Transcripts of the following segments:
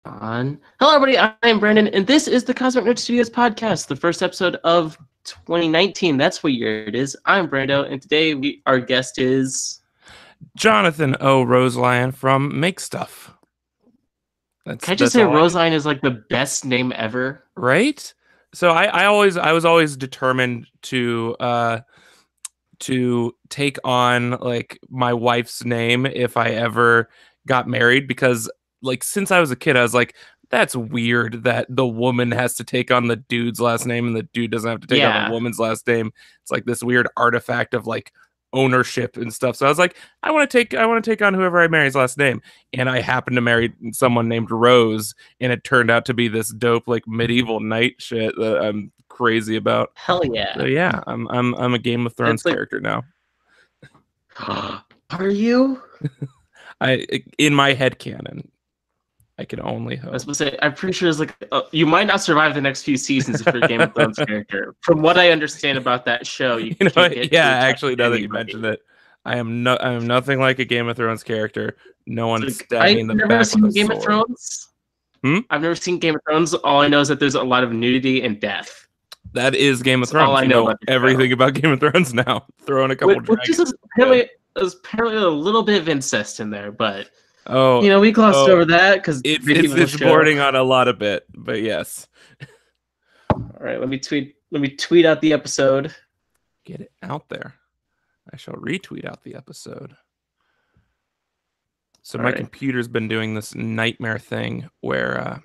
Hello, everybody. I'm Brandon, and this is the Cosmic Nerd Studios podcast, the first episode of 2019. That's what year it is. I'm Brando, and today our guest is Johnathan O. Roselion from Make Stuff. Can I just say Roseline is like the best name ever? Right? So I was always determined to take on like my wife's name if I ever got married, because like since I was a kid I was like, that's weird that the woman has to take on the dude's last name and the dude doesn't have to take on the woman's last name. It's like this weird artifact of like ownership and stuff. So I was like, I want to take on whoever I marry's last name. And I happened to marry someone named Rose, and it turned out to be this dope like medieval knight shit that I'm crazy about. Hell yeah. So yeah, I'm a Game of Thrones character now. Are you? In my head canon, I can only hope. I was supposed to say, I'm pretty sure it's like you might not survive the next few seasons if you're a Game of Thrones character. From what I understand about that show, actually, now that you mentioned it, I am nothing like a Game of Thrones character. No one stabbing the back with a sword. I've never seen Game of Thrones. I've never seen Game of Thrones. All I know is that there's a lot of nudity and death. That is Game of Thrones. All I know everything about Game of Thrones now. Throw in a couple dragons. There's apparently a little bit of incest in there, but we glossed over that because it's bordering on a lot of it. But yes. All right, let me tweet out the episode. Get it out there. I shall retweet out the episode. So my computer's been doing this nightmare thing where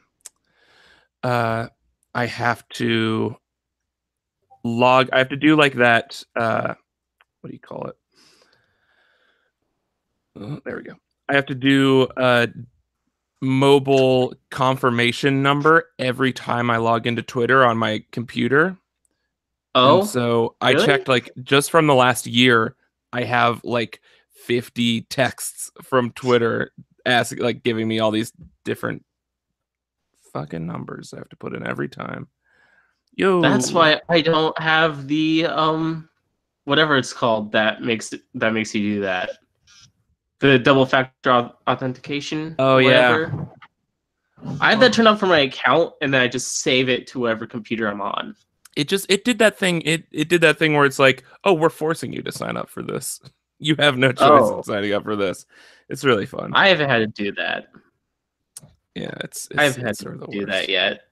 I have to log. I have to do like that. What do you call it? Oh, there we go. I have to do a mobile confirmation number every time I log into Twitter on my computer. Oh, and so really? I checked like just from the last year, I have like 50 texts from Twitter asking, like giving me all these different fucking numbers I have to put in every time. Yo, that's why I don't have the whatever it's called that makes you do that. The double factor authentication. Oh yeah. I have that turned on for my account, and then I just save it to whatever computer I'm on. It did that thing. It did that thing where it's like, oh, we're forcing you to sign up for this. You have no choice in signing up for this. It's really fun. I haven't had to do that. Yeah, I haven't had to do that yet.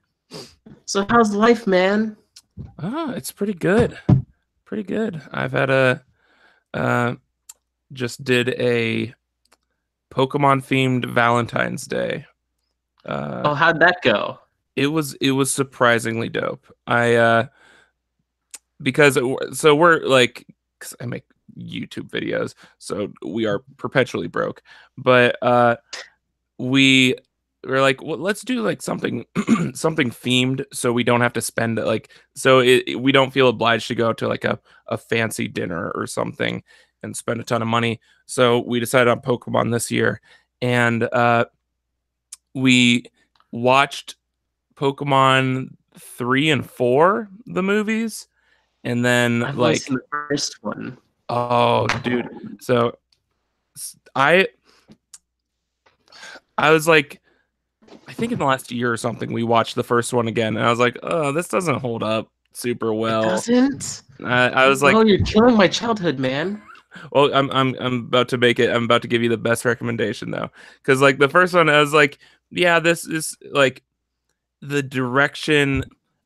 So how's life, man? It's pretty good. Pretty good. I've had just did a Pokemon themed Valentine's Day. How'd that go? It was surprisingly dope. Because we're like, 'cause I make YouTube videos, so we are perpetually broke. But we're like, well, let's do like something something themed, so we don't have to spend like, we don't feel obliged to go to like a fancy dinner or something and spend a ton of money. So we decided on Pokemon this year, and we watched Pokemon 3 and 4, the movies, and then I've like the first one. Oh, dude. So I was like, I think in the last year or something, we watched the first one again, and I was like, oh, this doesn't hold up super well. It doesn't? I was like, oh, you're killing my childhood, man. Well, I'm about to make it. I'm about to give you the best recommendation though, because like the first one, I was like, yeah, this is like the direction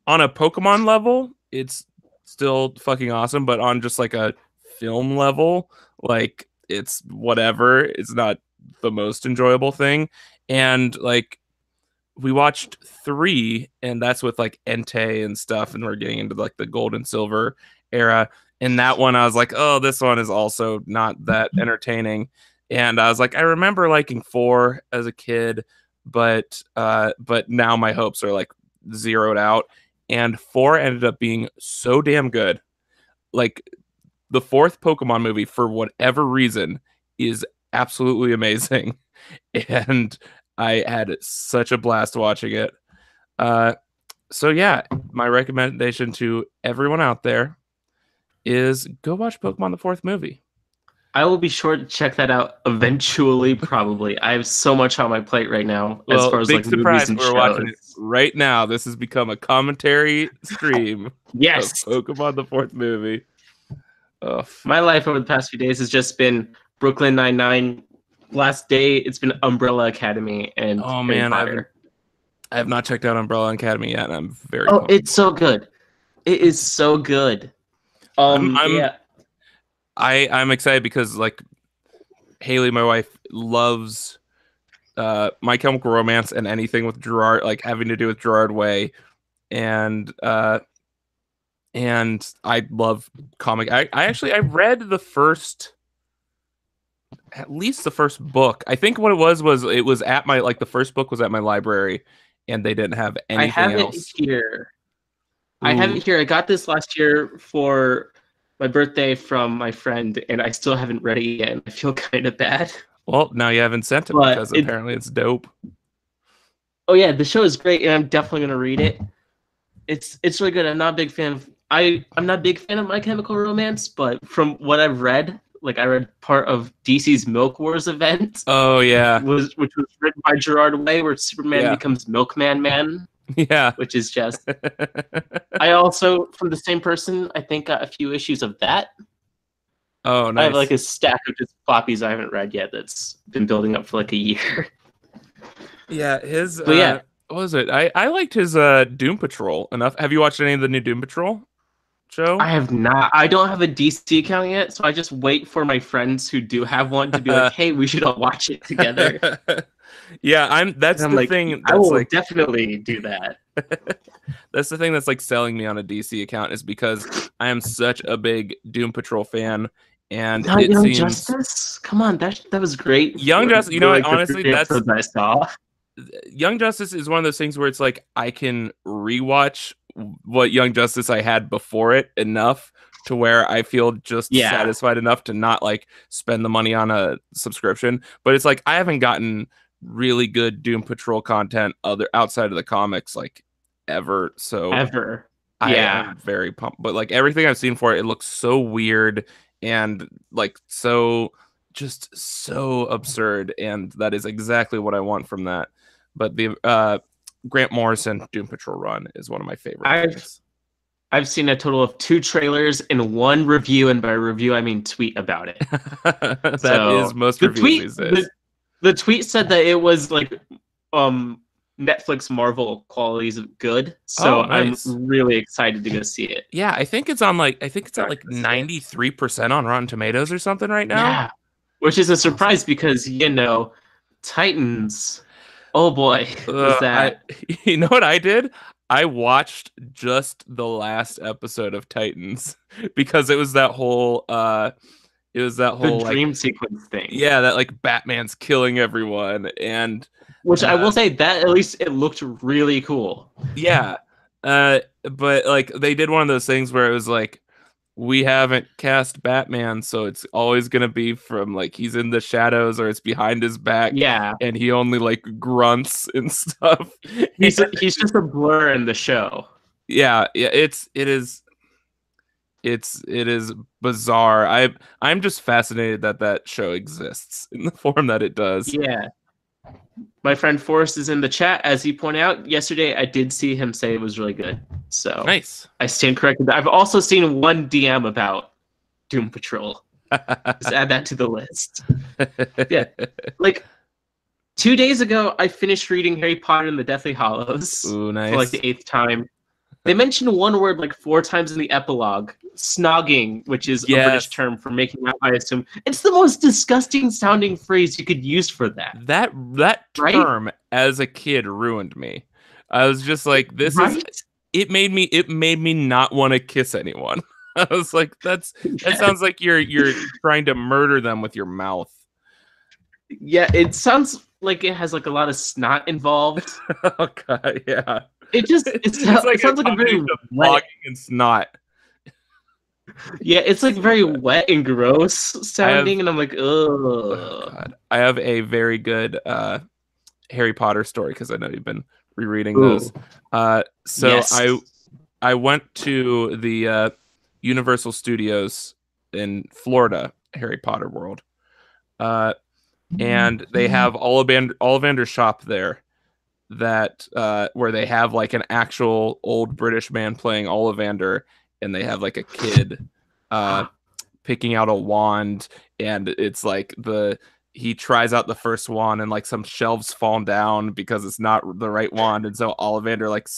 on a Pokemon level. It's still fucking awesome, but on just like a film level, like it's whatever. It's not the most enjoyable thing. And like we watched 3, and that's with like Entei and stuff, and we're getting into like the gold and silver era. And that one, I was like, oh, this one is also not that entertaining. And I was like, I remember liking 4 as a kid, but now my hopes are like zeroed out. And 4 ended up being so damn good. Like the 4th Pokemon movie, for whatever reason, is absolutely amazing. And I had such a blast watching it. So yeah, my recommendation to everyone out there is go watch Pokemon the 4th movie. I will be sure to check that out eventually, probably. I have so much on my plate right now as Well, far as big like movies surprise. and We're watching it shows. right now. This has become a commentary stream of Yes. Pokemon the fourth movie. Oh, My life over the past few days has just been Brooklyn Nine-Nine. Last day, it's been Umbrella Academy and oh Harry man, Potter. I have not checked out Umbrella Academy yet, and I'm very Oh, pumped. it's so good. It is so good. I'm Yeah. I'm excited because like Haley, my wife, loves My Chemical Romance and anything with Gerard, like having to do with Gerard Way, and I love comic. I read the first, at least the first book. I think what it was at my the first book was at my library, and they didn't have I anything have it else. here. I have Ooh. it here. I got this last year for my birthday from my friend, and I still haven't read it yet, and I feel kind of bad. Well, now you have incentive But because apparently it's dope. oh yeah, the show is great, and I'm definitely gonna read it. It's really good. I'm not a big fan of I'm not a big fan of My Chemical Romance, but from what I've read, like I read part of DC's Milk Wars event, Oh yeah, which was written by Gerard Way, where Superman yeah, becomes Milkman Man, yeah. which is just. I also, from the same person, I think got a few issues of that. Oh, I have like nice. a stack of just floppies I haven't read yet that's been building up for like a year. Yeah, his But yeah, what was it? I liked his Doom Patrol enough. Have you watched any of the new Doom Patrol show? I have not. I don't have a DC account yet, so I just wait for my friends who do have one to be like, "Hey, we should all watch it together." Yeah, And that's I'm the like, thing I that's will like definitely do that. that's the thing that's like selling me on a DC account is because I am such a big Doom Patrol fan, and Not it Young seems Justice. Come on, that was great. Young For Justice, you know what, the honestly, three that's episodes I saw. Young Justice is one of those things where it's like I can rewatch what Young Justice I had before it enough to where I feel just Yeah, satisfied enough to not like spend the money on a subscription. But it's like I haven't gotten really good Doom Patrol content other outside of the comics like ever. So ever. I Yeah, am very pumped. But like everything I've seen for it, it looks so weird and like so just so absurd, and that is exactly what I want from that. But the Grant Morrison Doom Patrol run is one of my favorite I've things. I've seen a total of 2 trailers and 1 review, and by review I mean tweet about it. That is So most the reviews tweet these days. the tweet said that it was like um Netflix Marvel qualities of good. Oh, So I'm nice. really excited to go see it. Yeah, I think it's on like I think it's at Start like to see it. 93% on Rotten Tomatoes or something right now. Yeah, which is a Awesome. surprise because Titans. Oh boy, was I that you know what I did? I watched just the last episode of Titans because it was that the whole like dream sequence thing? yeah, that like Batman's killing everyone and Which I uh will say that at least it looked really cool. yeah. But like they did one of those things where it was like we haven't cast Batman, so it's always gonna be from like he's in the shadows or it's behind his back, Yeah, and he only like grunts and stuff. he's just a blur in the show. Yeah, yeah, it is bizarre. I'm just fascinated that that show exists in the form that it does. Yeah. My friend Forrest is in the chat. As he pointed out yesterday, I did see him say it was really good. So Nice. I stand corrected. I've also seen one DM about Doom Patrol. Just add that to the list. Yeah. Like 2 days ago, I finished reading Harry Potter and the Deathly Hallows Ooh, for like nice. the 8th time. They mention one word like 4 times in the epilogue, snogging, which is a British Yes. term for making out, I assume. It's the most disgusting sounding phrase you could use for that, That right? term as a kid ruined me. I was just like, this is Right? it made me not want to kiss anyone. I was like, that sounds like you're trying to murder them with your mouth. Yeah, it sounds like it has like a lot of snot involved. Oh god, yeah. It's It like a sounds like a very combination of wet. flogging and snot. Yeah, it's like very wet and gross I have sounding, and I'm like, oh ugh. god. I have a very good Harry Potter story because I know you've been rereading Ooh, those. So yes. I went to the Universal Studios in Florida Harry Potter world. And they have Ollivander's shop there, that where they have like an actual old British man playing Ollivander, and they have like a kid picking out a wand, and it's like he tries out the first wand, and like some shelves fall down because it's not the right wand, and so Ollivander like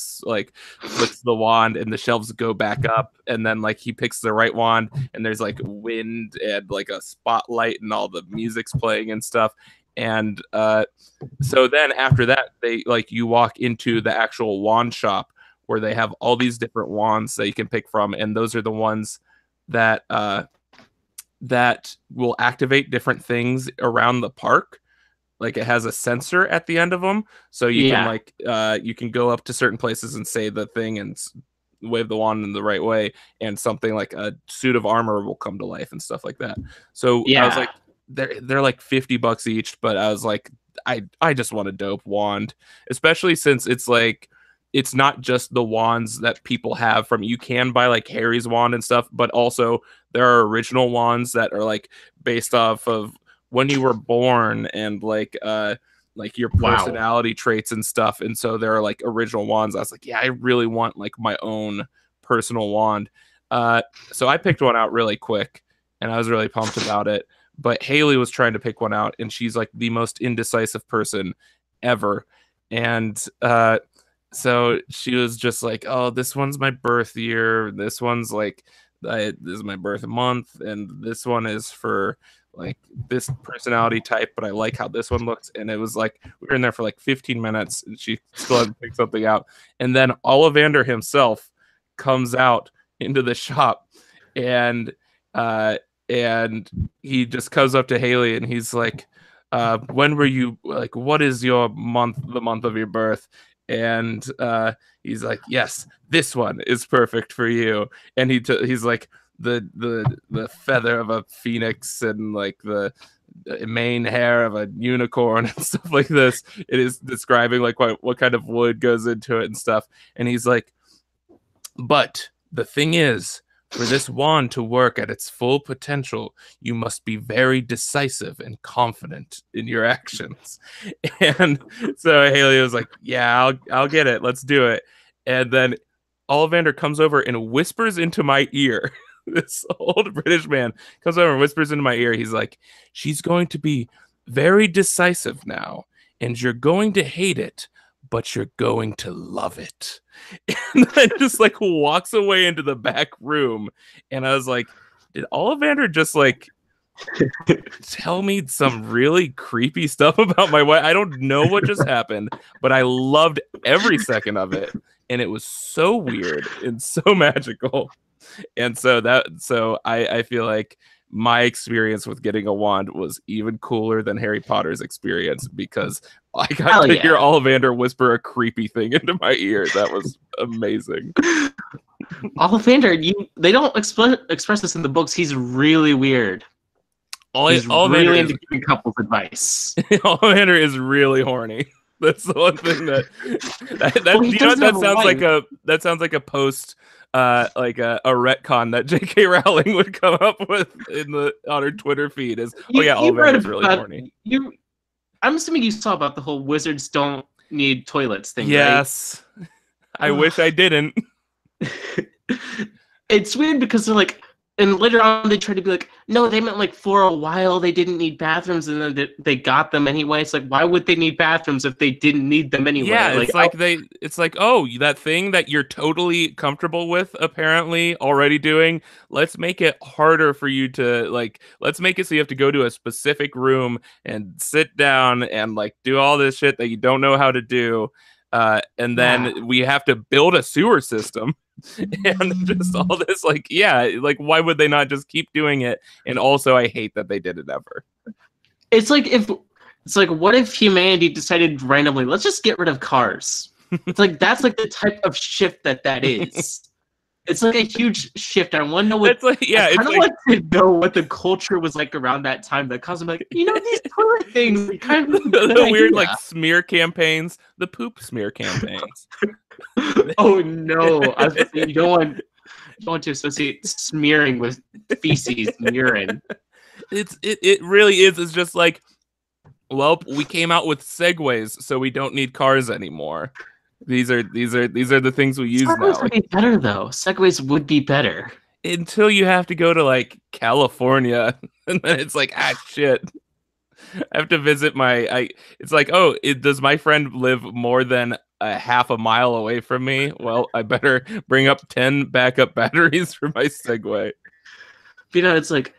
flicks the wand and the shelves go back up, and then like he picks the right wand, and there's like wind and like a spotlight and all the music's playing and stuff. And so then after that, they like you walk into the actual wand shop where they have all these different wands that you can pick from, and those are the ones that that will activate different things around the park. Like it has a sensor at the end of them, so you can like you can go up to certain places and say the thing and wave the wand in the right way, and something like a suit of armor will come to life and stuff like that. So I was like, they're like $50 each, but I was like, I just want a dope wand, especially since it's like it's not just the wands that people have from, you can buy like Harry's wand and stuff, but also there are original wands that are like based off of when you were born and like your personality traits and stuff. And so there are like original wands. I was like, yeah, I really want like my own personal wand. So I picked one out really quick, and I was really pumped about it. But Haley was trying to pick one out, and she's like the most indecisive person ever. And so she was just like, oh, this one's my birth year. This one's like, this is my birth month. And this one is for like this personality type, but I like how this one looks. And it was like, we were in there for like 15 minutes, and she still hadn't picked something out. And then Ollivander himself comes out into the shop, and he just comes up to Haley, and he's like, when were you, like, what is your month, the month of your birth? And he's like, yes, this one is perfect for you. And he's like the feather of a phoenix and like the mane hair of a unicorn and stuff like this. It is describing like what kind of wood goes into it and stuff. And he's like, but the thing is, for this wand to work at its full potential, you must be very decisive and confident in your actions. And so Haley was like, yeah, I'll get it. Let's do it. And then Ollivander comes over and whispers into my ear. This old British man comes over and whispers into my ear. He's like, she's going to be very decisive now, and you're going to hate it, but you're going to love it. And then just like walks away into the back room. And I was like, did Ollivander just like tell me some really creepy stuff about my wife? I don't know what just happened, but I loved every second of it. And it was so weird and so magical. And so I feel like my experience with getting a wand was even cooler than Harry Potter's experience, because I got to hear Ollivander whisper a creepy thing into my ear. That was amazing. Ollivander, they don't express this in the books. He's really weird. He's really into giving couples advice. Ollivander is really horny. That's the one thing that sounds like a post. Like a retcon that J.K. Rowling would come up with on her Twitter feed is, Ollivander's really horny. I'm assuming you saw about the whole wizards don't need toilets thing, yes. Right? I wish I didn't. It's weird because they're like, and later on they try to be like, no, they meant like for a while they didn't need bathrooms, and then they got them anyway. It's like, why would they need bathrooms if they didn't need them anyway? Yeah, it's like, oh, that thing that you're totally comfortable with apparently already doing, let's make it harder for you to like, let's make it so you have to go to a specific room and sit down and like do all this shit that you don't know how to do. And then we have to build a sewer system. And just all this, like, why would they not just keep doing it? And also, I hate that they did it ever. It's like what if humanity decided randomly, let's just get rid of cars? It's like that's like the type of shift that is. It's like a huge shift. I want to know what. I kind of want to know what the culture was like around that time. That caused them like, these toilet things. Kind of the weird like smear campaigns, the poop smear campaigns. Oh no! You don't want to associate smearing with feces and urine. It really is. It's just like, well, we came out with segways, so we don't need cars anymore. These are the things we use now. Segways would be better though. Segways would be better. Until you have to go to like California, and then it's like, shit. I have to visit it's like, does my friend live more than a half a mile away from me? Well, I better bring up 10 backup batteries for my Segway. It's like,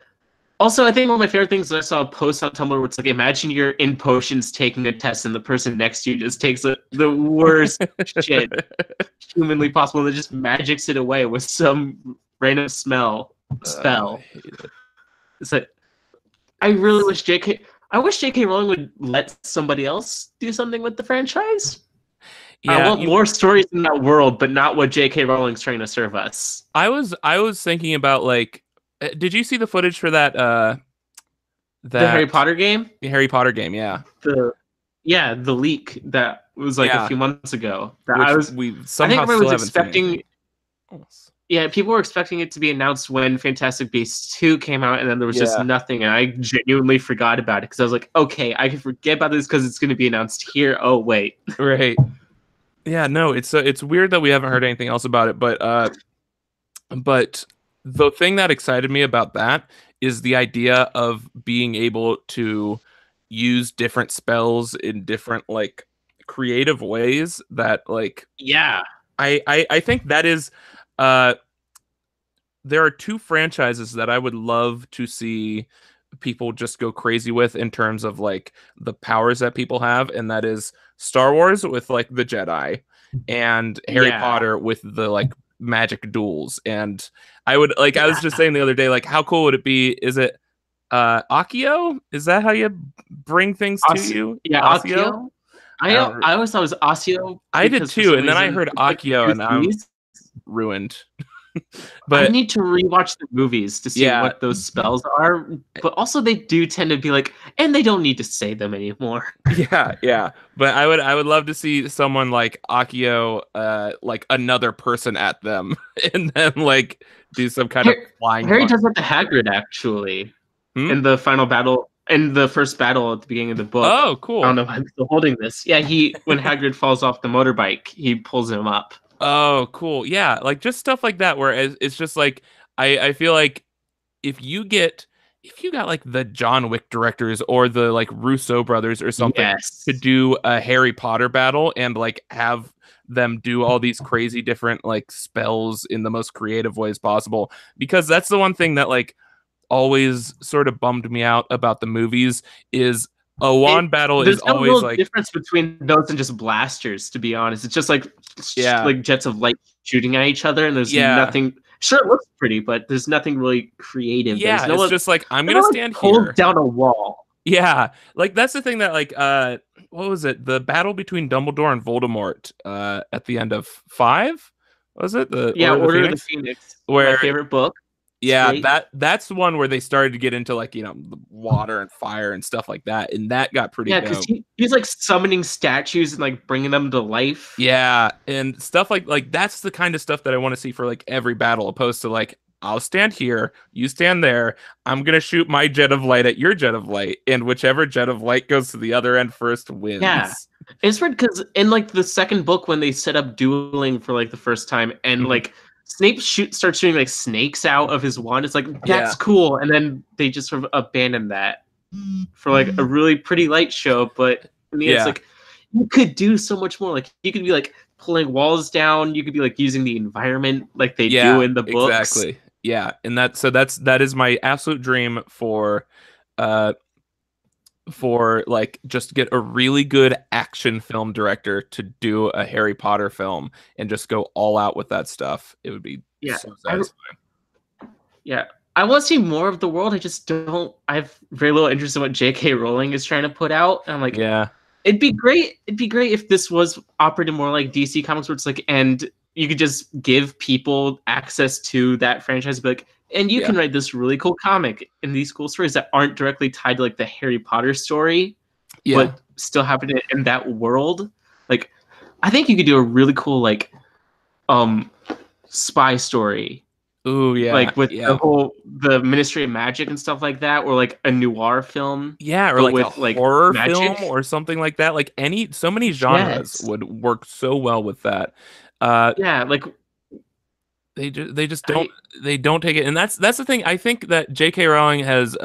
also, I think one of my favorite things is I saw a post on Tumblr where it's like, imagine you're in potions taking a test and the person next to you just takes the worst shit humanly possible and just magics it away with some random spell. I hate it. It's like, I really wish J.K. Rowling would let somebody else do something with the franchise. Yeah, I want more stories in that world, but not what J.K. Rowling's trying to serve us. I was thinking about, like, did you see the footage for that? The Harry Potter game? The Harry Potter game, yeah. The leak that was like a few months ago. I think everyone was expecting. Yeah, people were expecting it to be announced when Fantastic Beasts 2 came out, and then there was just nothing, and I genuinely forgot about it because I was like, okay, I can forget about this because it's going to be announced here. Oh, wait. Right. Yeah, no, it's weird that we haven't heard anything else about it, but the thing that excited me about that is the idea of being able to use different spells in different, like, creative ways that, like... Yeah. I think that is... there are two franchises that I would love to see people just go crazy with in terms of, like, the powers that people have, and that is Star Wars with, like, the Jedi, and Harry Potter with the, like, magic duels. And I would, like, I was just saying the other day, like, how cool would it be? Is it Accio? Is that how you bring things to you? Yeah, Accio. I always thought it was Accio. I did too, and then I heard Accio, and I'm ruined. But I need to rewatch the movies to see what those spells are. But also, they do tend to be like, and they don't need to say them anymore. Yeah. But I would love to see someone like Accio, like another person at them, and then, like, do some kind of flying. Harry does it to Hagrid, actually, in the final battle. In the first battle at the beginning of the book. Oh, cool. I don't know if I'm still holding this. Yeah, when Hagrid falls off the motorbike, he pulls him up. Oh, cool. Yeah, like, just stuff like that where it's just like, I feel like if you got like the John Wick directors or the, like, Russo brothers or something to do a Harry Potter battle and, like, have them do all these crazy different, like, spells in the most creative ways possible, because that's the one thing that, like, always sort of bummed me out about the movies is a wand battle is always real like difference between those and just blasters, to be honest. It's just like jets of light shooting at each other, and there's nothing. Sure, it looks pretty, but there's nothing really creative. Yeah, it's just like, I'm gonna stand here, down a wall. Yeah, like, that's the thing that, like, what was it? The battle between Dumbledore and Voldemort at the end of 5? Was it the Order of the Phoenix? Where, my favorite book. Yeah, that's the one where they started to get into, like, the water and fire and stuff like that, and that got pretty dope. Because he's like summoning statues and, like, bringing them to life. Yeah, and stuff like that's the kind of stuff that I want to see for, like, every battle, opposed to, like, I'll stand here, you stand there, I'm gonna shoot my jet of light at your jet of light, and whichever jet of light goes to the other end first wins. Yeah, it's weird because in, like, the second book, when they set up dueling for, like, the first time, and like, Snape starts shooting, like, snakes out of his wand. It's like, that's cool. And then they just sort of abandoned that for, like, a really pretty light show. But I mean, it's like, you could do so much more. Like, you could be, like, pulling walls down. You could be, like, using the environment like they do in the books. Exactly. Yeah. And that is my absolute dream for like, just get a really good action film director to do a Harry Potter film and just go all out with that stuff. It would be so satisfying. I want to see more of the world. I have very little interest in what J.K. Rowling is trying to put out. And I'm like, it'd be great if this was operated more like DC Comics, where it's like, and you could just give people access to that franchise, but, like, and you can write this really cool comic and these cool stories that aren't directly tied to, like, the Harry Potter story, but still happen in that world. Like, I think you could do a really cool, like, spy story Ooh, yeah, like with yeah. the Ministry of Magic and stuff like that, or like a noir film, Yeah, or but like a with like horror film magic. or something like that. Like so many genres Yes. would work so well with that. Uh, Yeah, like they just I don't take it, and that's the thing. I think that J.K. Rowling has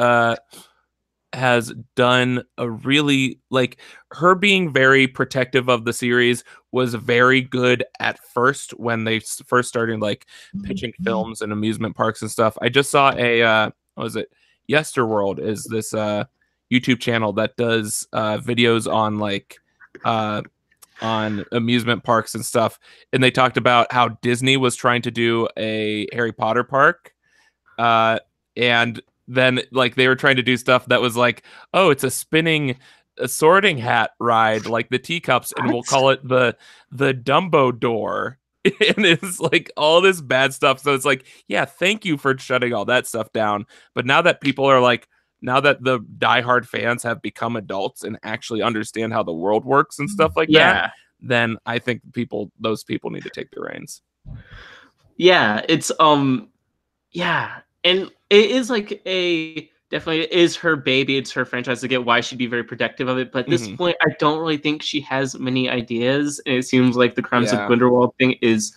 done a really like her being very protective of the series was very good at first when they first started like pitching films and amusement parks and stuff. I just saw a what was it? Yesterworld is this YouTube channel that does videos on like uh on amusement parks and stuff, and they talked about how Disney was trying to do a Harry Potter park, uh, and then like they were trying to do stuff that was like, oh, it's a sorting hat ride, like the teacups, and we'll what? call it the Dumbo door. And it's like all this bad stuff. So it's like, yeah, thank you for shutting all that stuff down. But now that people are like, now that the diehard fans have become adults and actually understand how the world works and stuff like that, Yeah. then I think those people need to take the reins. Yeah, it's yeah, and it is like a definitely it is her baby, it's her franchise. To get why she'd be very protective of it, but at this Hmm. point, I don't really think she has many ideas, and it seems like the Crimes of Yeah. Grindelwald thing is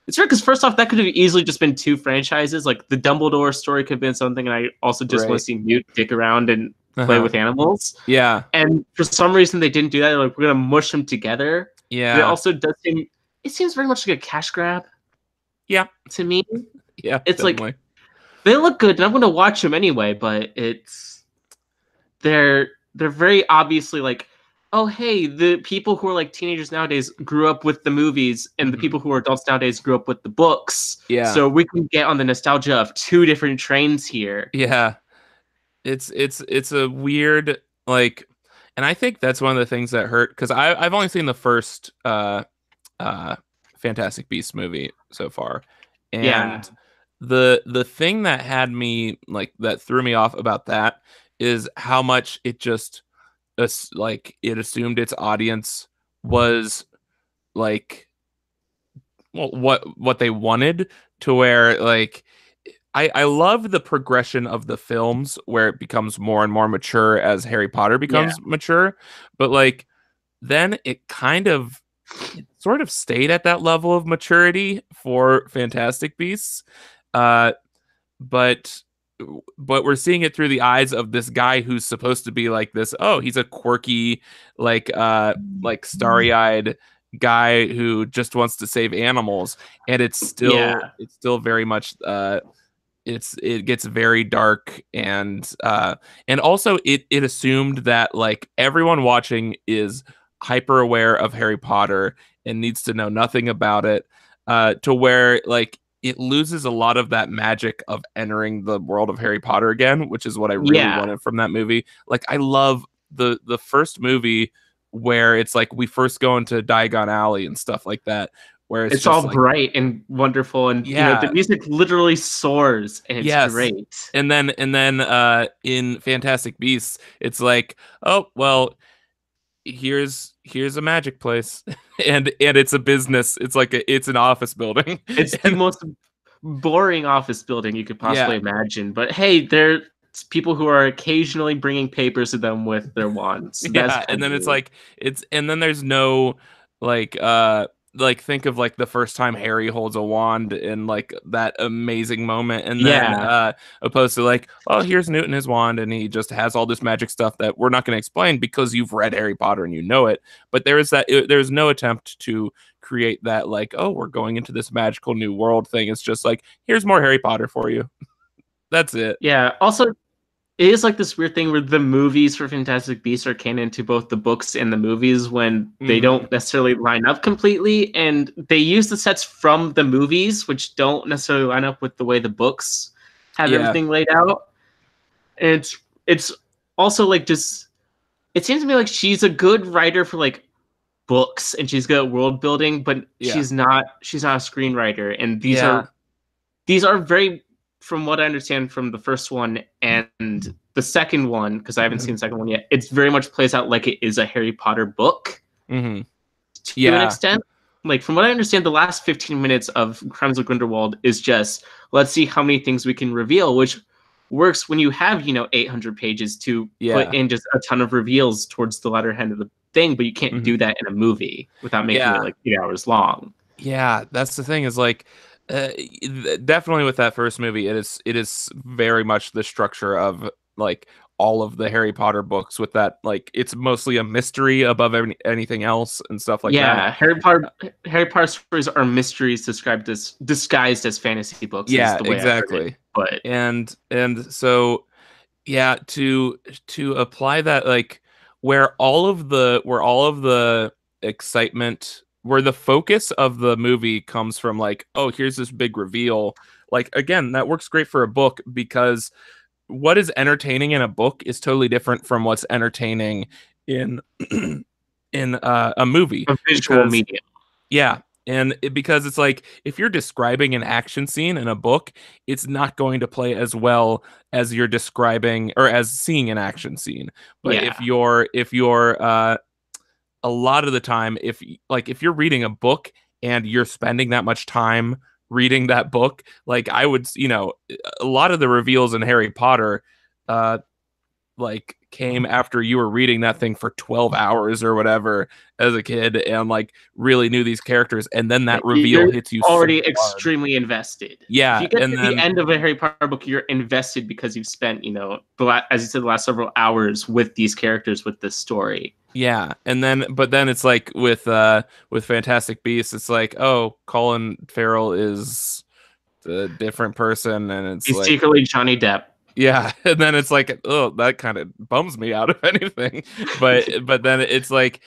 it's weird because first off, that could have easily just been two franchises. Like the Dumbledore story could have been something, and I also just want Right. to see Newt dick around and play Uh-huh. with animals. Yeah. And for some reason, they didn't do that. They're like, we're gonna mush them together. But it Yeah. also does seem it seems very much like a cash grab Yeah. to me. Yeah. It's like Definitely. they look good, and I'm gonna watch them anyway. But they're very obviously like, oh hey, the people who are like teenagers nowadays grew up with the movies, and the Hmm. people who are adults nowadays grew up with the books. Yeah. So we can get on the nostalgia of two different trains here. Yeah. It's a weird like, and I think that's one of the things that hurt because I've only seen the first uh Fantastic Beasts movie so far, Yeah, and the thing that had me like that threw me off about that is how much it just like it assumed its audience was like, well, what they wanted, to where like I love the progression of the films where it becomes more and more mature as Harry Potter yeah, becomes mature, but like then it sort of stayed at that level of maturity for Fantastic Beasts. Uh, but we're seeing it through the eyes of this guy who's supposed to be like this, oh, he's a quirky, like starry-eyed guy who just wants to save animals, and yeah. it's still very much it gets very dark, and also it assumed that like everyone watching is hyper aware of Harry Potter and needs to know nothing about it, to where like it loses a lot of that magic of entering the world of Harry Potter again, which is what I really Yeah. wanted from that movie. Like I love the first movie where it's like we first go into Diagon Alley and stuff like that, where it's It's just all like, bright and wonderful, and the yeah, music literally soars, and it's yes. great. And then in Fantastic Beasts, it's like, oh well, here's a magic place. And it's a business. It's like it's an office building. It's the And most boring office building you could yeah, possibly imagine. But hey, there's people who are occasionally bringing papers to them with their wands. So that's yeah, and then it's cool. like and then there's no like like think of like the first time Harry holds a wand in like that amazing moment, and then Yeah, opposed to like, oh, here's Newton his wand and he just has all this magic stuff that we're not going to explain because you've read Harry Potter and you know it. But there's no attempt to create that like, oh, we're going into this magical new world thing. It's just like, here's more Harry Potter for you. That's it. yeah. Also, it is like this weird thing where the movies for Fantastic Beasts are canon to both the books and the movies when they Hmm. don't necessarily line up completely, and they use the sets from the movies, which don't necessarily line up with the way the books have Yeah. everything laid out. And it's also like just it seems to me like she's a good writer for like books and she's good at world building, but Yeah. she's not a screenwriter. And Yeah. these are very, from what I understand from the first one and the second one, because I haven't seen the second one yet, it's very much plays out like it is a Harry Potter book Hmm. to an Yeah. extent. like from what I understand, the last 15 minutes of Crimes of Grindelwald is just let's see how many things we can reveal, which works when you have 800 pages to put Yeah. in just a ton of reveals towards the latter end of the thing, but you can't Mhm. do that in a movie without making it Yeah. like 8 hours long. Yeah, that's the thing is like uh, definitely with that first movie it is very much the structure of like all of the Harry Potter books with that like it's mostly a mystery above anything else and stuff like that. Yeah, Harry Potter stories are mysteries disguised as fantasy books is Yeah, the way I heard it. exactly. But And so yeah, to apply that like where all of the excitement where the focus of the movie comes from like, oh, here's this big reveal. Like again, that works great for a book because what is entertaining in a book is totally different from what's entertaining in in a movie a visual because medium. yeah. Because it's like if you're describing an action scene in a book, it's not going to play as well as you're describing or as seeing an action scene. But Yeah. if you're a lot of the time, if you're reading a book and you're spending that much time reading that book, like I would, a lot of the reveals in Harry Potter, uh, like came after you were reading that thing for 12 hours or whatever as a kid and like really knew these characters and then that reveal You're hits you so already hard. extremely invested. If Yeah, you get and to the then end of a Harry Potter book, you're invested because you've spent, as you said, the last several hours with these characters, with this story. yeah, and then but then it's like with Fantastic Beasts, it's like, oh, Colin Farrell is a different person and it's He's like secretly Johnny Depp. yeah, and then it's like, oh, that kind of bums me out if anything. But then the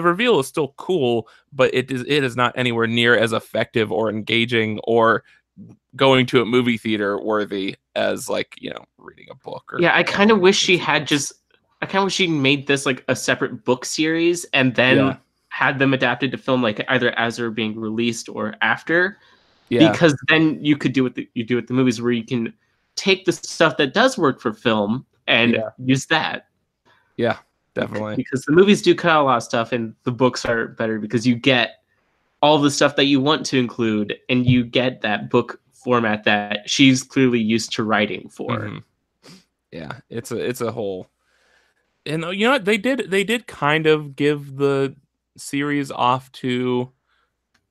reveal is still cool, but it is not anywhere near as effective or engaging or going to a movie theater worthy as like reading a book or Yeah, I kind of wish she fancy had books. I kind of wish she made this like a separate book series and Yeah, then had them adapted to film, like either as they're being released or after, yeah, because then you could do what you do with the movies, where you can take the stuff that does work for film and yeah, use that. yeah, definitely. Because the movies do cut out a lot of stuff, and the books are better because you get all the stuff that you want to include, and you get that book format that she's clearly used to writing for. Hmm. Yeah, it's a whole. And you know what they did kind of give the series off to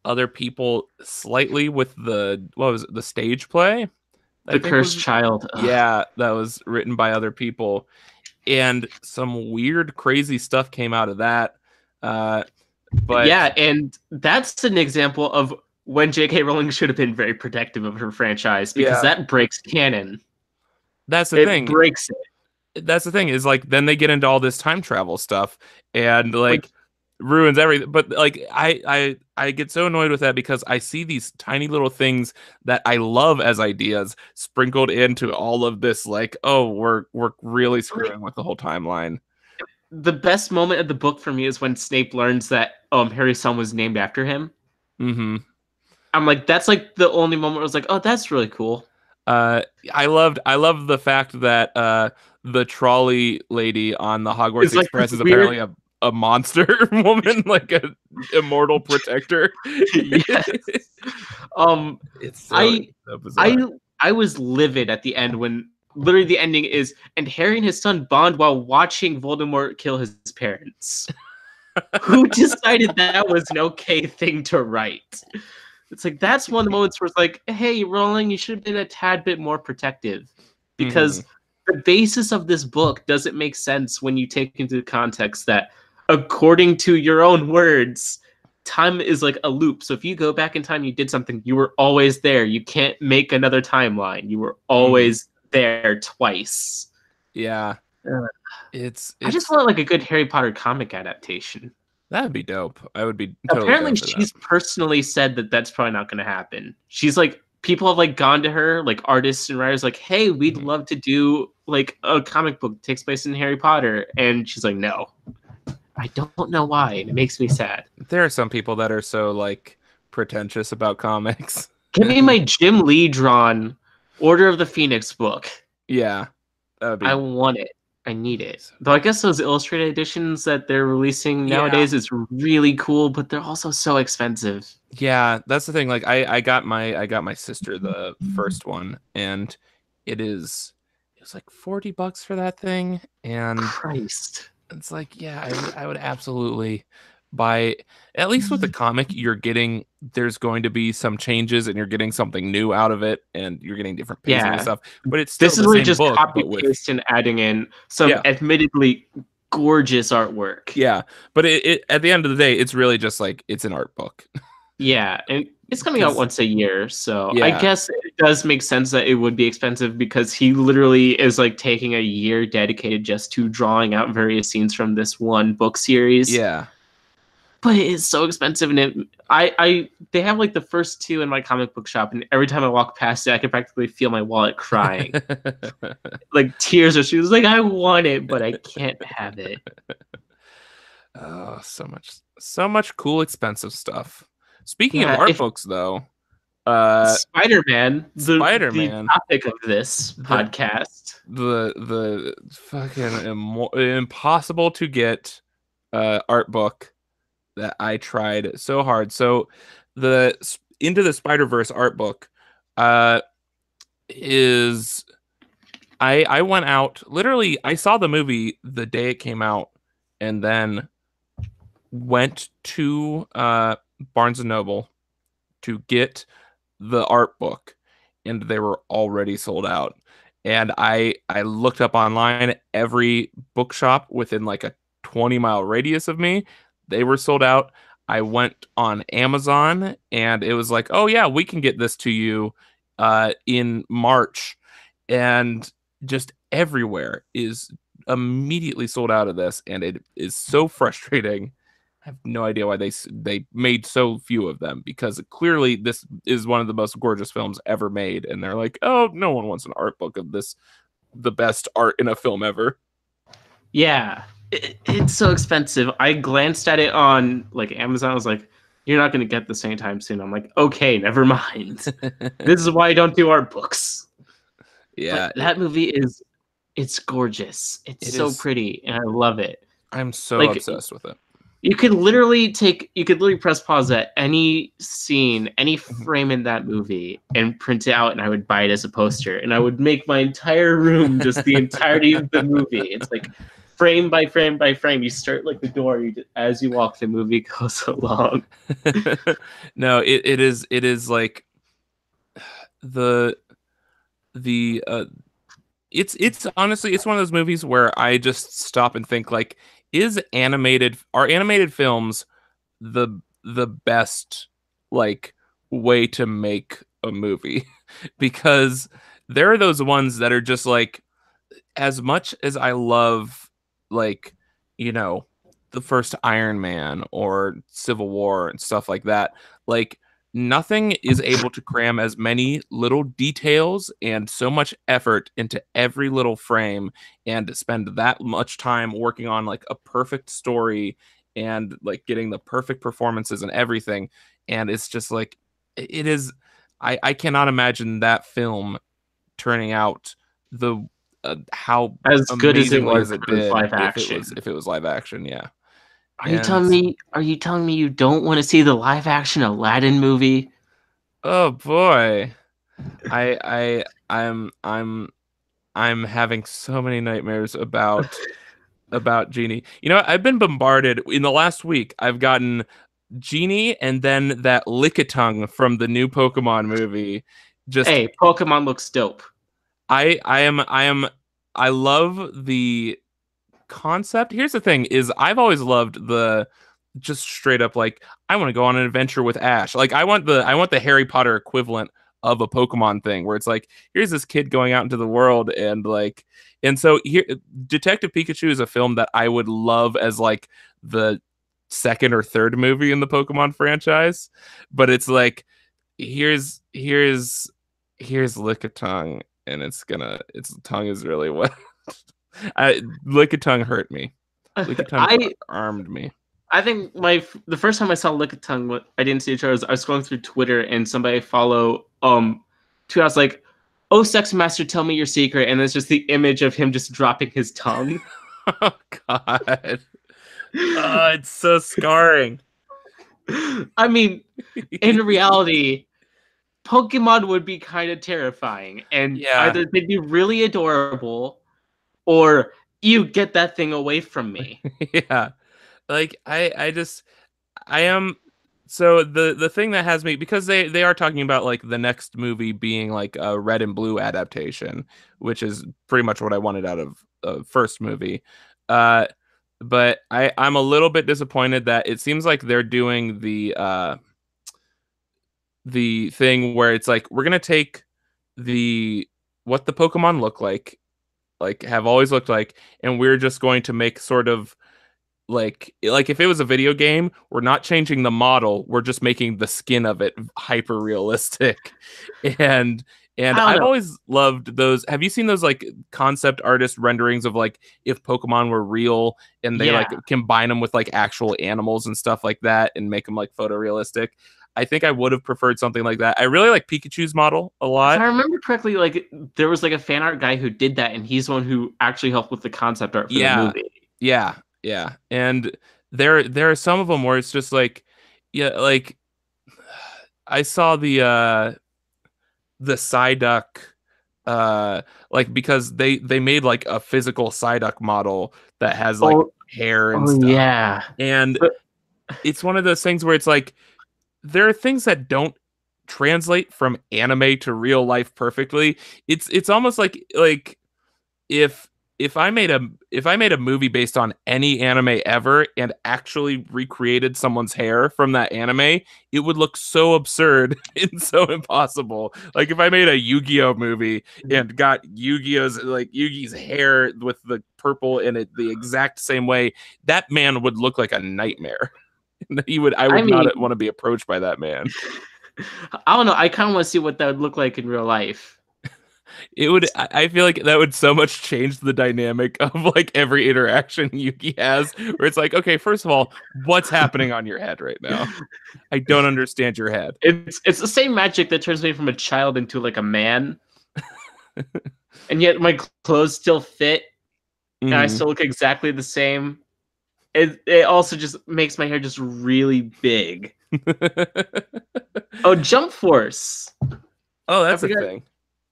other people slightly with the what was it, the stage play I The think Cursed was Child. Ugh. yeah that was written by other people and some weird crazy stuff came out of that but Yeah, and that's an example of when J.K. Rowling should have been very protective of her franchise, because yeah that breaks canon. that's the It thing breaks it. that's the thing is like then they get into all this time travel stuff and Like like ruins everything but like I get so annoyed with that because I see these tiny little things that I love as ideas sprinkled into all of this like oh we're really screwing with the whole timeline. the best moment of the book for me is when Snape learns that Harry's son was named after him. Hmm. I'm like, that's like the only moment where I was like, oh, that's really cool. uh I love the fact that the trolley lady on the Hogwarts It's like Express this is weird. apparently a monster woman like a immortal protector. Yes. Um, It's I so bizarre. I I was livid at the end when literally the ending is, and Harry and his son bond while watching Voldemort kill his parents. Who decided that was an okay thing to write? It's like that's one of the moments where it's like, hey, Rowling, you should have been a tad bit more protective, Hmm. because the basis of this book doesn't make sense when you take into context that, according to your own words, time is like a loop. So if you go back in time, you did something, you were always there. You can't make another timeline. You were Hmm. always there twice. Yeah, Uh, it's I just it's want like a good Harry Potter comic adaptation. that'd be dope. I would be totally Apparently down for that. she's personally said that that's probably not going to happen. She's like, people have like gone to her, like artists and writers, like, hey, we'd Mhm. love to do like a comic book that takes place in Harry Potter, and she's like, no. I don't know why, and it makes me sad. There are some people that are so like pretentious about comics. Give me my Jim Lee drawn Order of the Phoenix book. Yeah, that would I be want it. I need it. Though I guess those illustrated editions that they're releasing Yeah. nowadays is really cool, but they're also so expensive. Yeah, that's the thing. Like I got my sister the first one, and it was like $40 for that thing, and Christ. it's like, yeah, I would absolutely buy. At least with the comic, there's going to be some changes, and you're getting something new out of it, and you're getting different pacing and Yeah. stuff. But it's still This is the where you same just book, copy but with paste and adding in some yeah, admittedly gorgeous artwork. yeah. But it at the end of the day, it's really just like it's an art book. Yeah, and it's coming out 'Cause once a year, so I yeah, guess it does make sense that it would be expensive because he literally is like taking a year dedicated just to drawing out various scenes from this one book series. yeah. But it is so expensive, and they have like the first two in my comic book shop, and every time I walk past it, I can practically feel my wallet crying. Like tears are she was like, I want it, but I can't have it. Oh, so much cool, expensive stuff. Speaking of Yeah, art if books, though, Spider-Man, the Spider-Man, topic of this the podcast. the fucking impossible to get art book that I tried so hard. So the Into the Spider-Verse art book uh is I went out literally. I saw the movie the day it came out, and then went to Barnes and Noble to get the art book, and they were already sold out. And I looked up online every bookshop within like a 20-mile radius of me. They were sold out. I went on Amazon, and it was like, oh yeah, we can get this to you in March. And just everywhere is immediately sold out of this, and it is so frustrating. I have no idea why they made so few of them, because clearly this is one of the most gorgeous films ever made, and they're like, oh, no one wants an art book of this, the best art in a film ever. Yeah, it's so expensive. I glanced at it on like Amazon. I was like, "You're not going to get this anytime soon." I'm like, "Okay, never mind." This is why I don't do art books. Yeah, But that movie it's gorgeous. It's it so is. pretty, and I love it. I'm so Like obsessed with it. you could literally press pause at any scene, any frame in that movie, and print it out, and I would buy it as a poster, and I would make my entire room just the entirety of the movie. It's like frame by frame by frame. You start like the door, as you walk, the movie goes along. No, it is like the it's honestly, it's one of those movies where I just stop and think, like, are animated films the best like way to make a movie? Because there are those ones that are just like, as much as I love, like, you know, the first Iron Man or Civil War and stuff like that, like, nothing is able to cram as many little details and so much effort into every little frame, and spend that much time working on like a perfect story, and like getting the perfect performances and everything. And it's just like, it is, I cannot imagine that film turning out the how As good as it amazingly was as it for did live action. if it was live action. Yeah. Are you And telling me? Are you telling me you don't want to see the live action Aladdin movie? oh boy, I'm having so many nightmares about Genie. You know, I've been bombarded in the last week. I've gotten Genie, and then that Lickitung from the new Pokemon movie. Just Hey, Pokemon looks dope. I love the concept. Here's the thing: is I've always loved the just straight up, like, I want to go on an adventure with Ash. Like, I want the Harry Potter equivalent of a Pokemon thing, where it's like, here's this kid going out into the world, and like, and so here, Detective Pikachu is a film that I would love as like the second or third movie in the Pokemon franchise. But it's like, here's Lickitung, and its tongue is really wet. Lickitung hurt me. Lickitung armed me. I think the first time I saw Lickitung, I didn't see a trailer. I was going through Twitter, and somebody follow tweet. I was like, oh, sex master, tell me your secret, and it's just the image of him just dropping his tongue. Oh God. Oh, it's so scarring. I mean, in reality, Pokemon would be kind of terrifying, and Yeah. either they'd be really adorable, or you get that thing away from me. Yeah. Like I am so the thing that has me, because they are talking about like the next movie being like a Red and Blue adaptation, which is pretty much what I wanted out of the first movie. Uh but I'm a little bit disappointed that it seems like they're doing the thing where it's like we're gonna take the what the Pokemon look like have always looked like, and we're just going to make sort of like if it was a video game, we're not changing the model, we're just making the skin of it hyper realistic. and and I don't I've know. always loved those. Have you seen those like concept artist renderings of like if Pokemon were real, and they like Yeah. combine them with like actual animals and stuff like that and make them like photorealistic? I think I would have preferred something like that. I really like Pikachu's model a If lot. I remember correctly, like there was like a fan art guy who did that, and he's the one who actually helped with the concept art for the Yeah, movie. yeah, yeah. And there are some of them where it's just like, yeah, like I saw the Psyduck, like because they made like a physical Psyduck model that has like Oh, hair and oh stuff, yeah. and But it's one of those things where it's like there are things that don't translate from anime to real life perfectly. It's almost like if if I made a movie based on any anime ever and actually recreated someone's hair from that anime, it would look so absurd and so impossible. Like if I made a Yu-Gi-Oh movie and got Yugi's hair with the purple in it the exact same way, that man would look like a nightmare. I I would mean, not want to be approached by that man. I don't know. I kind of want to see what that would look like in real life. It would. I feel like that would so much change the dynamic of like every interaction Yuki has, where it's like, okay, first of all, what's happening on your head right now? I don't understand your head. It's the same magic that turns me from a child into like a man, and yet my clothes still fit, and I Mhm. still look exactly the same. It also just makes my hair just really big. Oh, Jump Force! Oh, I that's a forgot. thing.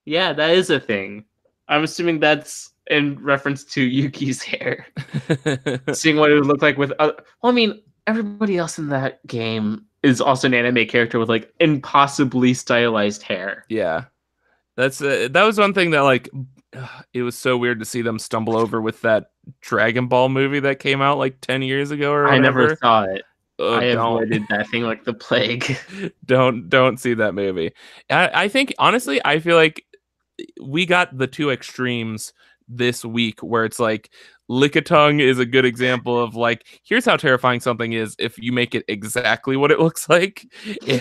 Yeah, that is a thing. I'm assuming that's in reference to Yuki's hair. Seeing what it would look like with. Well, I mean, everybody else in that game is also an anime character with like impossibly stylized hair. Yeah, that was one thing that like it was so weird to see them stumble over with that Dragon Ball movie that came out like 10 years ago or I never whatever. saw it. Oh, I don't. avoided that thing like the plague. Don't see that movie. I think honestly, I feel like we got the two extremes this week where it's like Lickitung is a good example of like here's how terrifying something is if you make it exactly what it looks like,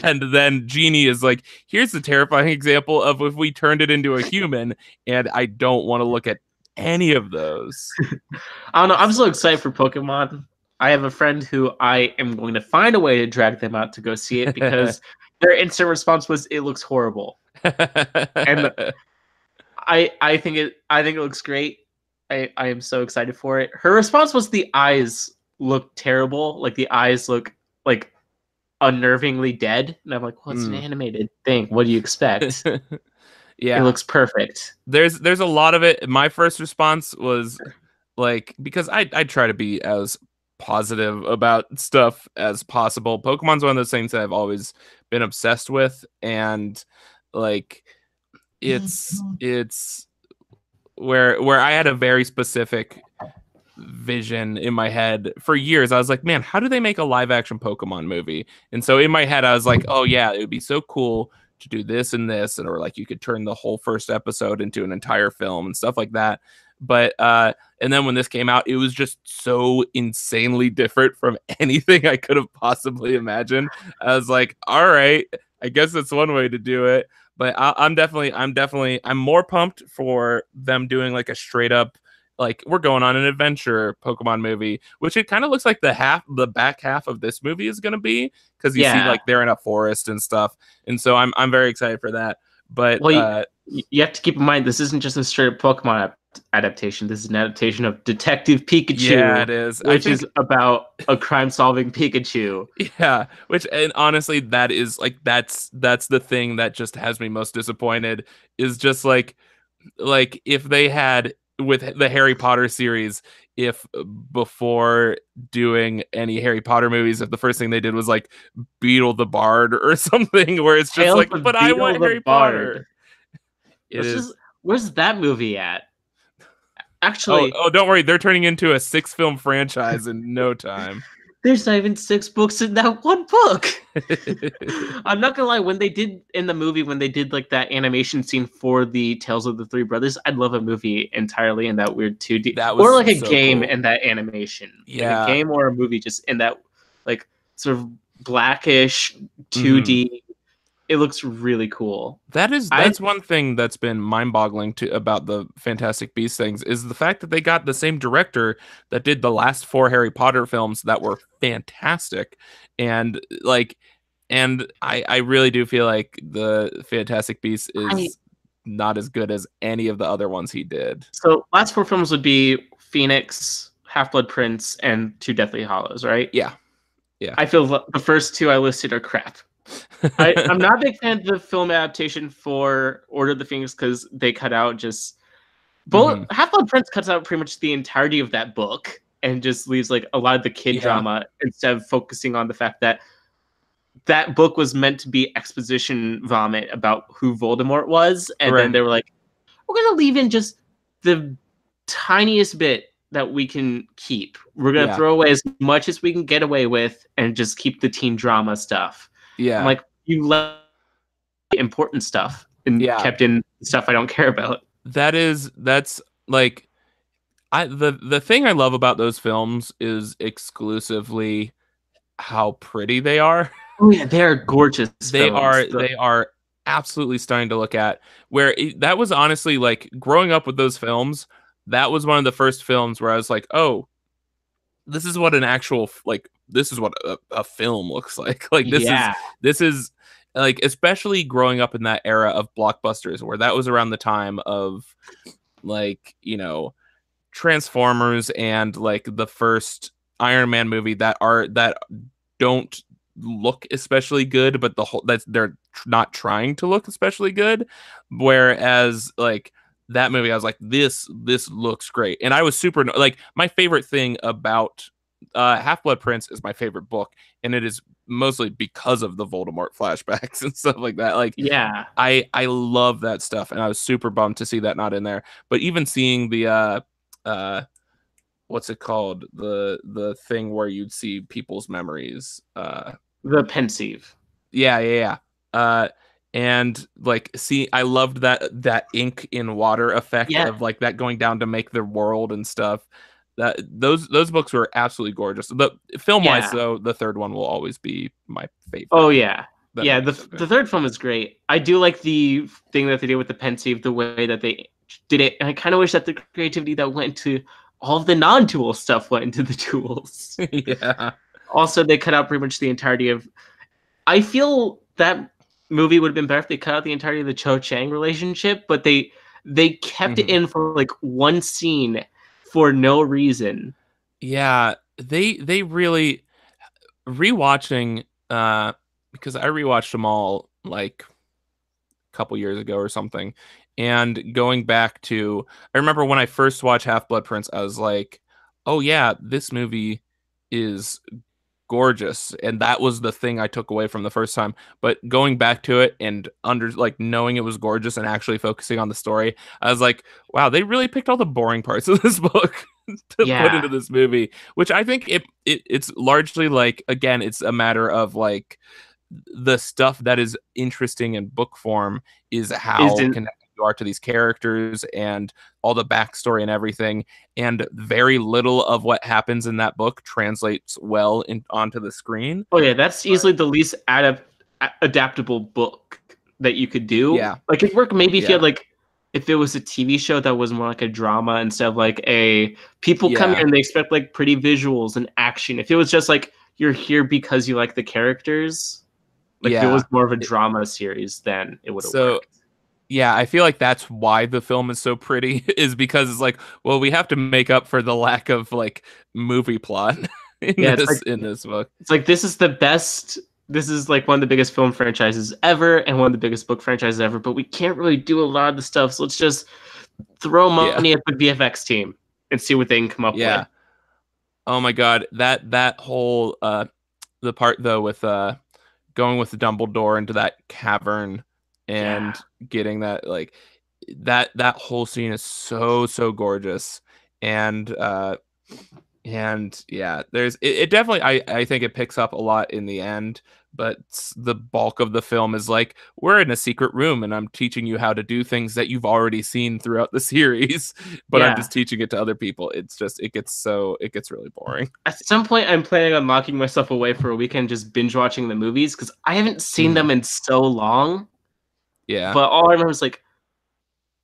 and then Genie is like here's the terrifying example of if we turned it into a human, and I don't want to look at any of those. I don't know. I'm so excited for Pokemon. I have a friend who I am going to find a way to drag them out to go see it because their instant response was, "It looks horrible," and I think it looks great. I am so excited for it. Her response was the eyes look terrible. Like the eyes look like unnervingly dead. And I'm like, well, it's an Mm. animated thing. What do you expect? It Yeah. looks perfect. There's a lot of it. My first response was like because I try to be as positive about stuff as possible. Pokemon's one of those things that I've always been obsessed with, and like it's where I had a very specific vision in my head for years. I was like, man, how do they make a live action Pokemon movie? And so in my head, I was like, oh yeah, it would be so cool to do this and this, and or like you could turn the whole first episode into an entire film and stuff like that. But and then when this came out, it was just so insanely different from anything I could have possibly imagined. I was like, all right, I guess that's one way to do it. But I'm more pumped for them doing like a straight up like we're going on an adventure Pokemon movie, which it kind of looks like the back half of this movie is going to be, because you see Yeah. like they're in a forest and stuff, and so I'm very excited for that. But Well, you have to keep in mind this isn't just a straight up Pokemon adaptation. This is an adaptation of Detective yeah, Pikachu, it is. I which think is about a crime-solving Pikachu. yeah, which and honestly, that is like that's the thing that just has me most disappointed is just like if they had with the Harry Potter series, if before doing any Harry Potter movies, if the first thing they did was like Beetle the Bard or something, where it's just Tales like, of but I Beetle want the Harry Bard. Potter. It Let's is. just where's that movie at? Oh, Actually, oh, don't worry, they're turning into a 6-film franchise in no time. there's not even 6 books in that one book. I'm not gonna lie, when they did in the movie, when they did like that animation scene for the Tales of the Three Brothers, I'd love a movie entirely in that weird 2D, That or was like a so game cool. in that animation, like a Yeah. game or a movie just in that like sort of blackish Mhm. 2D. It looks really cool. I That's one thing that's been mind-boggling to about the Fantastic Beasts things is the fact that they got the same director that did the last 4 Harry Potter films that were fantastic. And like and I really do feel like the Fantastic Beasts I is not as good as any of the other ones he did. so last 4 films would be Phoenix, Half Blood Prince, and Two Deathly Hollows, right? Yeah. Yeah. I feel the first two I listed are crap. I'm not a big fan of the film adaptation for Order of the Phoenix because they cut out just both Hmm. Half Blood Prince cuts out pretty much the entirety of that book and just leaves like a lot of the kid Yeah. drama instead of focusing on the fact that that book was meant to be exposition vomit about who Voldemort was, and then Right. they were like, we're gonna leave in just the tiniest bit that we can keep. We're gonna Yeah. throw away as much as we can get away with and just keep the teen drama stuff. I'm Yeah. like, you left important stuff and Yeah. kept in stuff I don't care about. That's like the thing I love about those films is exclusively how pretty they are. Oh yeah, they're gorgeous They films. are they are absolutely stunning to look at. That was honestly like growing up with those films, that was one of the first films where I was like, "Oh, this is what an actual like this is what a film looks like." Like Yeah, this is like especially growing up in that era of blockbusters where that was around the time of like, Transformers and like the first Iron Man movie that don't look especially good, but the whole that's they're not trying to look especially good. Whereas like that movie, I was like, this looks great, and I was super like my favorite thing about Half Blood Prince is my favorite book, and it is mostly because of the Voldemort flashbacks and stuff like that. Like yeah. I love that stuff, and I was super bummed to see that not in there. But even seeing the uh what's it called? The thing where you'd see people's memories. The pensieve. Yeah. And like see I loved that ink in water effect Yeah, of like that going down to make the world and stuff. That those books were absolutely gorgeous. The film wise yeah. though, the third one will always be my favorite. Oh yeah. That Yeah, movie's the so good. the third film is great. I do like the thing that they did with the pensieve, the way that they did it, and I kind of wish that the creativity that went into all of the non-dual stuff went into the duels. Yeah. Also, they cut out pretty much the entirety of. I feel that movie would have been better if they cut out the entirety of the Cho Chang relationship, but they kept it Mhm. in for like one scene for no reason. Yeah, they really rewatching because I rewatched them all like a couple years ago or something, and going back to I remember when I first watched Half Blood Prince, I was like, "Oh yeah, this movie is gorgeous," and that was the thing I took away from the first time. But going back to it and under like knowing it was gorgeous and actually focusing on the story, I was like, wow, they really picked all the boring parts of this book to put Yeah, into this movie, which I think it's largely like again, it's a matter of like the stuff that is interesting in book form is how isn't. connected you are to these characters and all the backstory and everything. And very little of what happens in that book translates well onto the screen. Oh yeah, that's But easily the least adaptable book that you could do. yeah, Like it'd work maybe if you yeah, had like if it was a TV show that was more like a drama instead of like a people come here yeah, and they expect like pretty visuals and action. If it was just like you're here because you like the characters, like if it was yeah. more of a It- drama series, then it would have so worked. yeah, I feel like that's why the film is so pretty is because it's like, well, we have to make up for the lack of like movie plot Yeah, in this book. it's like this is the best. This is like one of the biggest film franchises ever, and one of the biggest book franchises ever. But we can't really do a lot of the stuff, so let's just throw Yeah. money at the VFX team and see what they can come up Yeah. with. Oh my God, that whole the part though with going with Dumbledore into that cavern Yeah, and getting that like that whole scene is so gorgeous. And yeah, it definitely I think it picks up a lot in the end, but the bulk of the film is like we're in a secret room and I'm teaching you how to do things that you've already seen throughout the series, but I'm yeah. just teaching it to other people. It's just it gets really boring. At some point, I'm planning on locking myself away for a weekend, just binge watching the movies because I haven't seen Mhm. them in so long. Yeah. But all I remember is like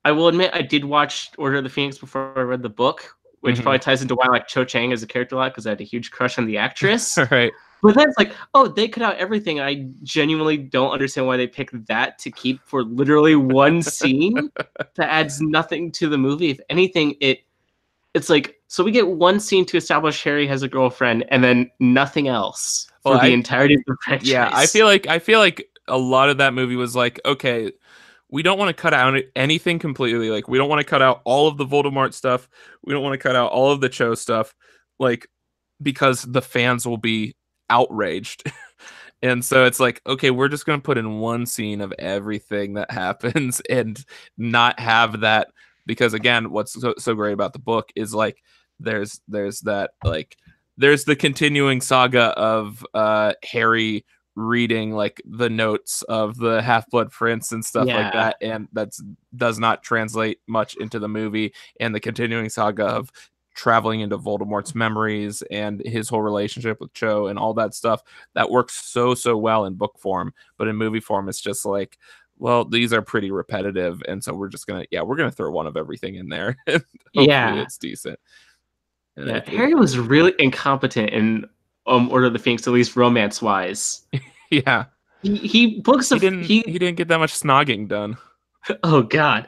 I will admit I did watch Order of the Phoenix before I read the book, which Hmm. probably ties into why I like Cho Chang as a character a lot because I had a huge crush on the actress. All right. But then it's like, oh, they cut out everything. I genuinely don't understand why they picked that to keep for literally one scene that adds nothing to the movie. If anything, it's like so we get one scene to establish Harry has a girlfriend and then nothing else Well, for the entirety of the yeah, franchise. I feel like a lot of that movie was like, okay, we don't want to cut out anything completely. Like, we don't want to cut out all of the Voldemort stuff. We don't want to cut out all of the Cho stuff, like, because the fans will be outraged. And so it's like, okay, we're just gonna put in one scene of everything that happens and not have that because again, what's so great about the book is like there's that like there's the continuing saga of Harry reading like the notes of the Half-Blood Prince and stuff like Yeah. that, and that's does not translate much into the movie, and the continuing saga of traveling into Voldemort's memories and his whole relationship with Cho and all that stuff that works so well in book form, but in movie form it's just like, well, these are pretty repetitive, and so we're gonna throw one of everything in there and hopefully Yeah. it's decent. And Yeah. Harry was really incompetent in Order of the Phoenix, at least romance wise. yeah, He books of he didn't get that much snogging done. oh god.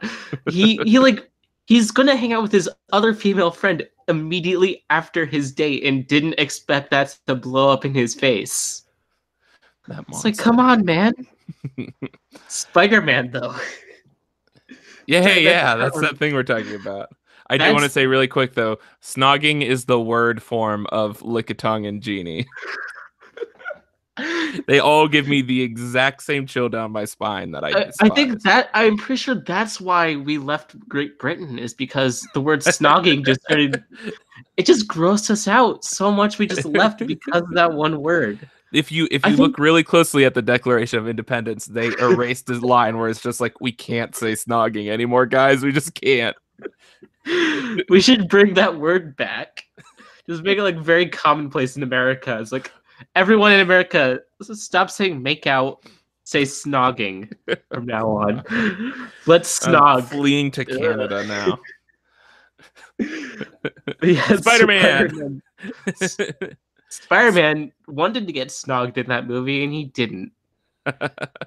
He like he's gonna hang out with his other female friend immediately after his date and didn't expect that to blow up in his face. That It's like, monster. come on, man. Spider-Man though. Yeah, hey, yeah, That's that's that thing we're talking about. I do want to that's say really quick though, snogging is the word form of lick a tongue and genie. They all give me the exact same chill down my spine that I I think despise. that I'm pretty sure that's why we left Great Britain is because the word snogging just started it just grossed us out so much we just left because of that one word. If you I think look really closely at the Declaration of Independence, they erased this line where it's just like we can't say snogging anymore, guys. We just can't. we should bring that word back. Just make it like very commonplace in America. It's like everyone in America stop saying make out, say snogging from now on. Let's I'm snog. fleeing to Canada now. Yes, Spider-Man. Spider-Man wanted to get snogged in that movie and he didn't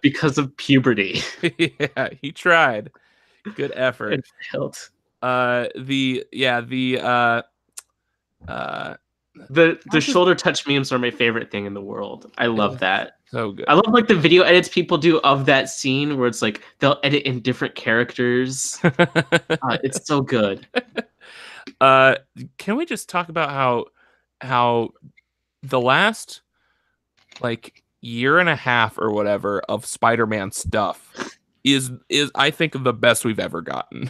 because of puberty. Yeah, he tried. Good effort. It failed. The shoulder touch memes are my favorite thing in the world. I love that. So good. I love like the video edits people do of that scene where it's like they'll edit in different characters. It's so good. Can we just talk about how the last like year and a half or whatever of Spider-Man stuff is I think the best we've ever gotten.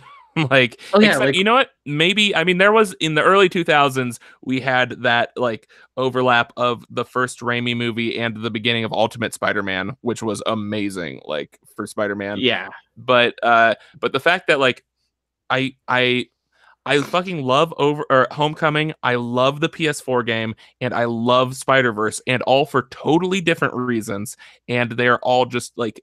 Like, Oh yeah, except like you know what? Maybe I mean there was in the early 2000s we had that like overlap of the first Raimi movie and the beginning of Ultimate Spider-Man, which was amazing, like for Spider-Man. yeah. But the fact that like I fucking love Homecoming. I love the PS4 game, and I love Spider-Verse, and all for totally different reasons. And they're all just like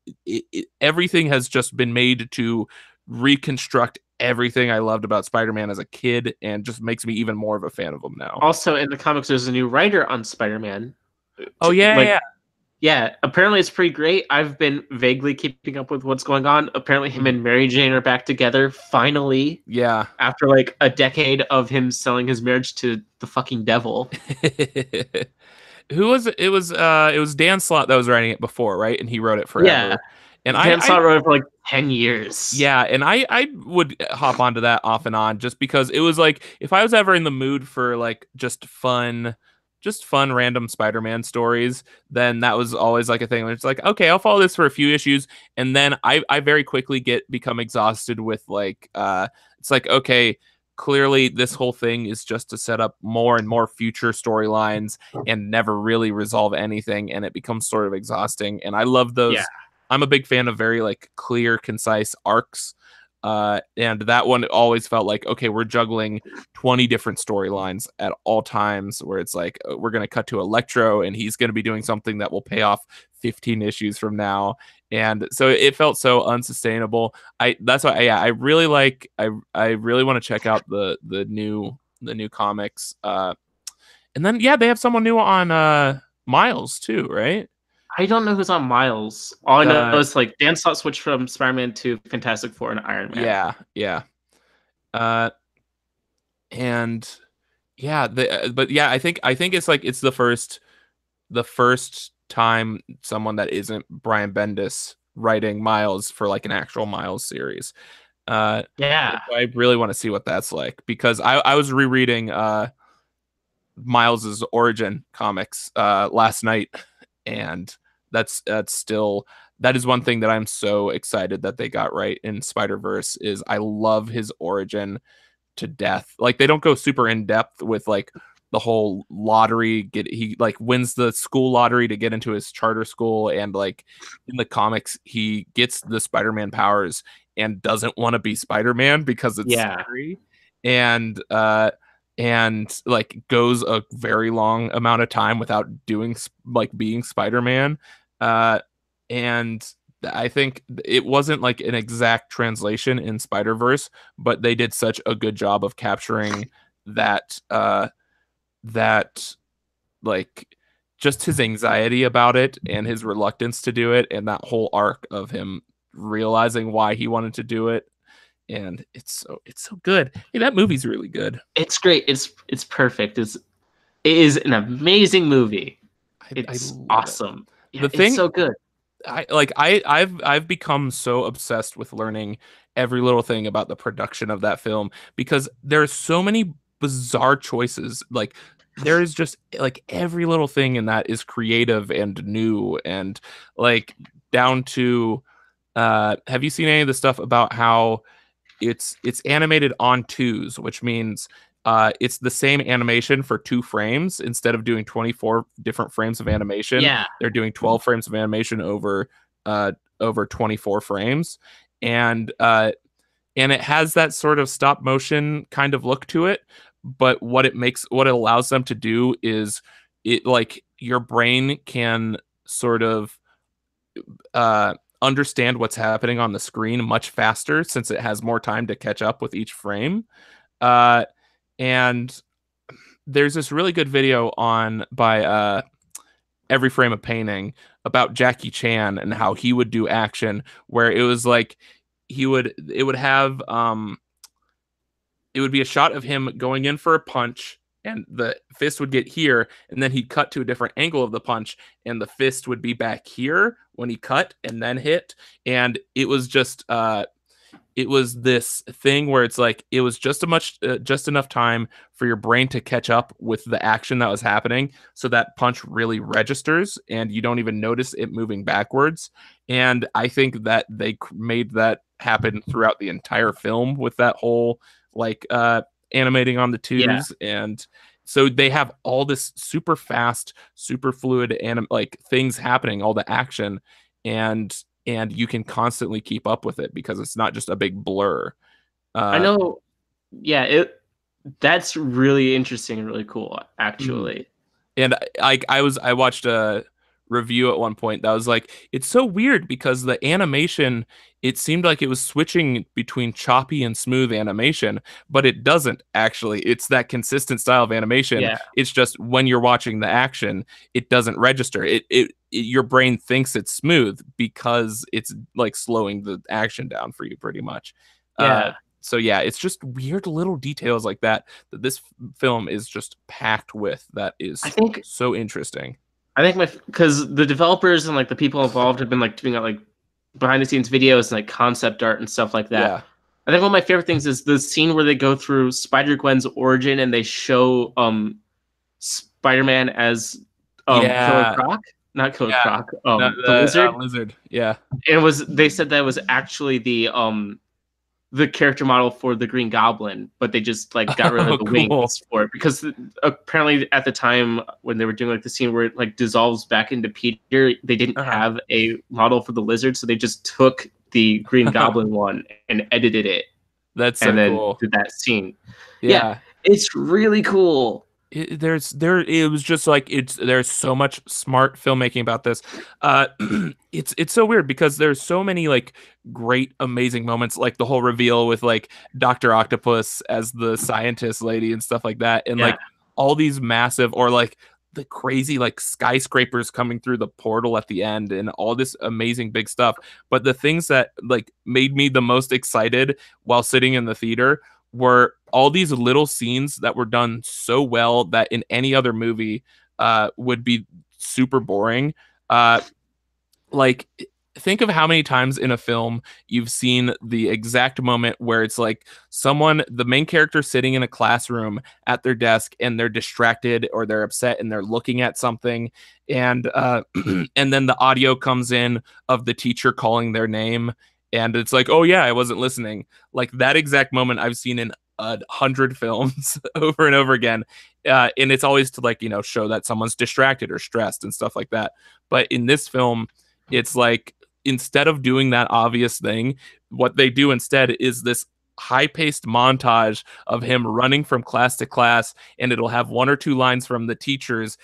everything has just been made to reconstruct everything I loved about Spider-Man as a kid, and just makes me even more of a fan of him now. Also in the comics there's a new writer on Spider-Man. Oh yeah, Like yeah. Yeah, apparently it's pretty great. I've been vaguely keeping up with what's going on. Apparently him Mhm. and Mary Jane are back together finally Yeah. after like a decade of him selling his marriage to the fucking devil. Who was it? It was Dan Slott that was writing it before, right? And he wrote it Yeah, forever. And Dan I Slott wrote it for like 10 years. yeah, and I would hop onto that off and on just because it was like if I was ever in the mood for like just fun random Spider-Man stories, then that was always like a thing. It's like, okay, I'll follow this for a few issues, and then I very quickly become exhausted with like it's like, okay, clearly this whole thing is just to set up more and more future storylines and never really resolve anything, and it becomes sort of exhausting. And I love Yeah. those. I'm a big fan of very like clear, concise arcs. And that one always felt like, okay, we're juggling 20 different storylines at all times where it's like, we're going to cut to Electro and he's going to be doing something that will pay off 15 issues from now. And so it felt so unsustainable. That's why, yeah, I really like, I really want to check out the new comics. And then, yeah, they have someone new on, Miles too, right? I don't know who's on Miles. All I know Uh, is like Dan Slott switched from Spider-Man to Fantastic Four and Iron Man. yeah, yeah. Uh, and yeah, but yeah, I think it's like it's the first time someone that isn't Brian Bendis writing Miles for like an actual Miles series. Uh, Yeah. I really want to see what that's like because I was rereading Miles's origin comics last night, and that's still that is one thing that I'm so excited that they got right in Spider-Verse is I love his origin to death. Like they don't go super in depth with like the whole lottery. He like wins the school lottery to get into his charter school, and like in the comics, he gets the Spider-Man powers and doesn't want to be Spider-Man because it's Yeah. scary, and like goes a very long amount of time without doing like being Spider-Man. And I think it wasn't like an exact translation in Spider-Verse, but they did such a good job of capturing that that like just his anxiety about it and his reluctance to do it and that whole arc of him realizing why he wanted to do it. And it's so good. Hey, that movie's really good. It's great. It's perfect. It is an amazing movie. I It's love it. awesome. Yeah, The it's thing so good. I've become so obsessed with learning every little thing about the production of that film because there's so many bizarre choices. Like there is just like every little thing in that is creative and new and like down to have you seen any of the stuff about how it's animated on twos, which means it's the same animation for 2 frames instead of doing 24 different frames of animation. Yeah. They're doing 12 frames of animation over 24 frames, and it has that sort of stop motion kind of look to it. But what it allows them to do is it like your brain can sort of understand what's happening on the screen much faster since it has more time to catch up with each frame. Uh, and there's this really good video on by Every Frame of Painting about Jackie Chan and how he would do action where it was like it would have it would be a shot of him going in for a punch and the fist would get here and then he'd cut to a different angle of the punch and the fist would be back here when he cut and then hit. And it was just it was this thing where it's like it was just enough time for your brain to catch up with the action that was happening so that punch really registers and you don't even notice it moving backwards. And I think that they made that happen throughout the entire film with that whole like animating on the Yeah. twos. And so they have all this super fast, super fluid like things happening, all the action, and you can constantly keep up with it because it's not just a big blur. I Uh, know. Yeah, that's really interesting and really cool, mhm. actually. And I watched a review at one point that was like, it's so weird because the animation, it seemed like it was switching between choppy and smooth animation, but it doesn't actually. It's that consistent style of animation. Yeah, It's just when you're watching the action, it doesn't register. Your brain thinks it's smooth because it's like slowing the action down for you pretty much. Uh, yeah. so yeah, it's just weird little details like that that this film is just packed with. That I is think so interesting. I think my because the developers and like the people involved have been like doing like behind the scenes videos and like concept art and stuff like that. Yeah. I think one of my favorite things is the scene where they go through Spider Gwen's origin and they show Spider Man as Killer Yeah. Croc, not Killer Yeah. Croc, No, the the lizard. lizard. Yeah. And it was they said that was actually the character model for the Green Goblin, but they just like got rid of Oh, the cool. wings for it because apparently at the time when they were doing like the scene where it like dissolves back into Peter, they didn't Uh-huh. have a model for the lizard, so they just took the Green Goblin one and edited it That's and so then cool. did that scene. Yeah, Yeah. it's really cool. It was just like there's so much smart filmmaking about this. uh it's so weird because there's so many like great amazing moments, like the whole reveal with like Dr. Octopus as the scientist lady and stuff like that, and Yeah, like all these massive, or like the crazy like skyscrapers coming through the portal at the end and all this amazing big stuff. But the things that like made me the most excited while sitting in the theater were all these little scenes that were done so well that in any other movie would be super boring. Uh, like, think of how many times in a film you've seen the exact moment where it's like someone, the main character, sitting in a classroom at their desk and they're distracted or they're upset and they're looking at something, and and then the audio comes in of the teacher calling their name, and it's like, oh yeah, I wasn't listening. Like that exact moment I've seen in 100 films over and over again. And it's always to like, show that someone's distracted or stressed and stuff like that. But in this film, it's like, instead of doing that obvious thing, what they do instead is this high-paced montage of him running from class to class, and it'll have one or two lines from the teachers,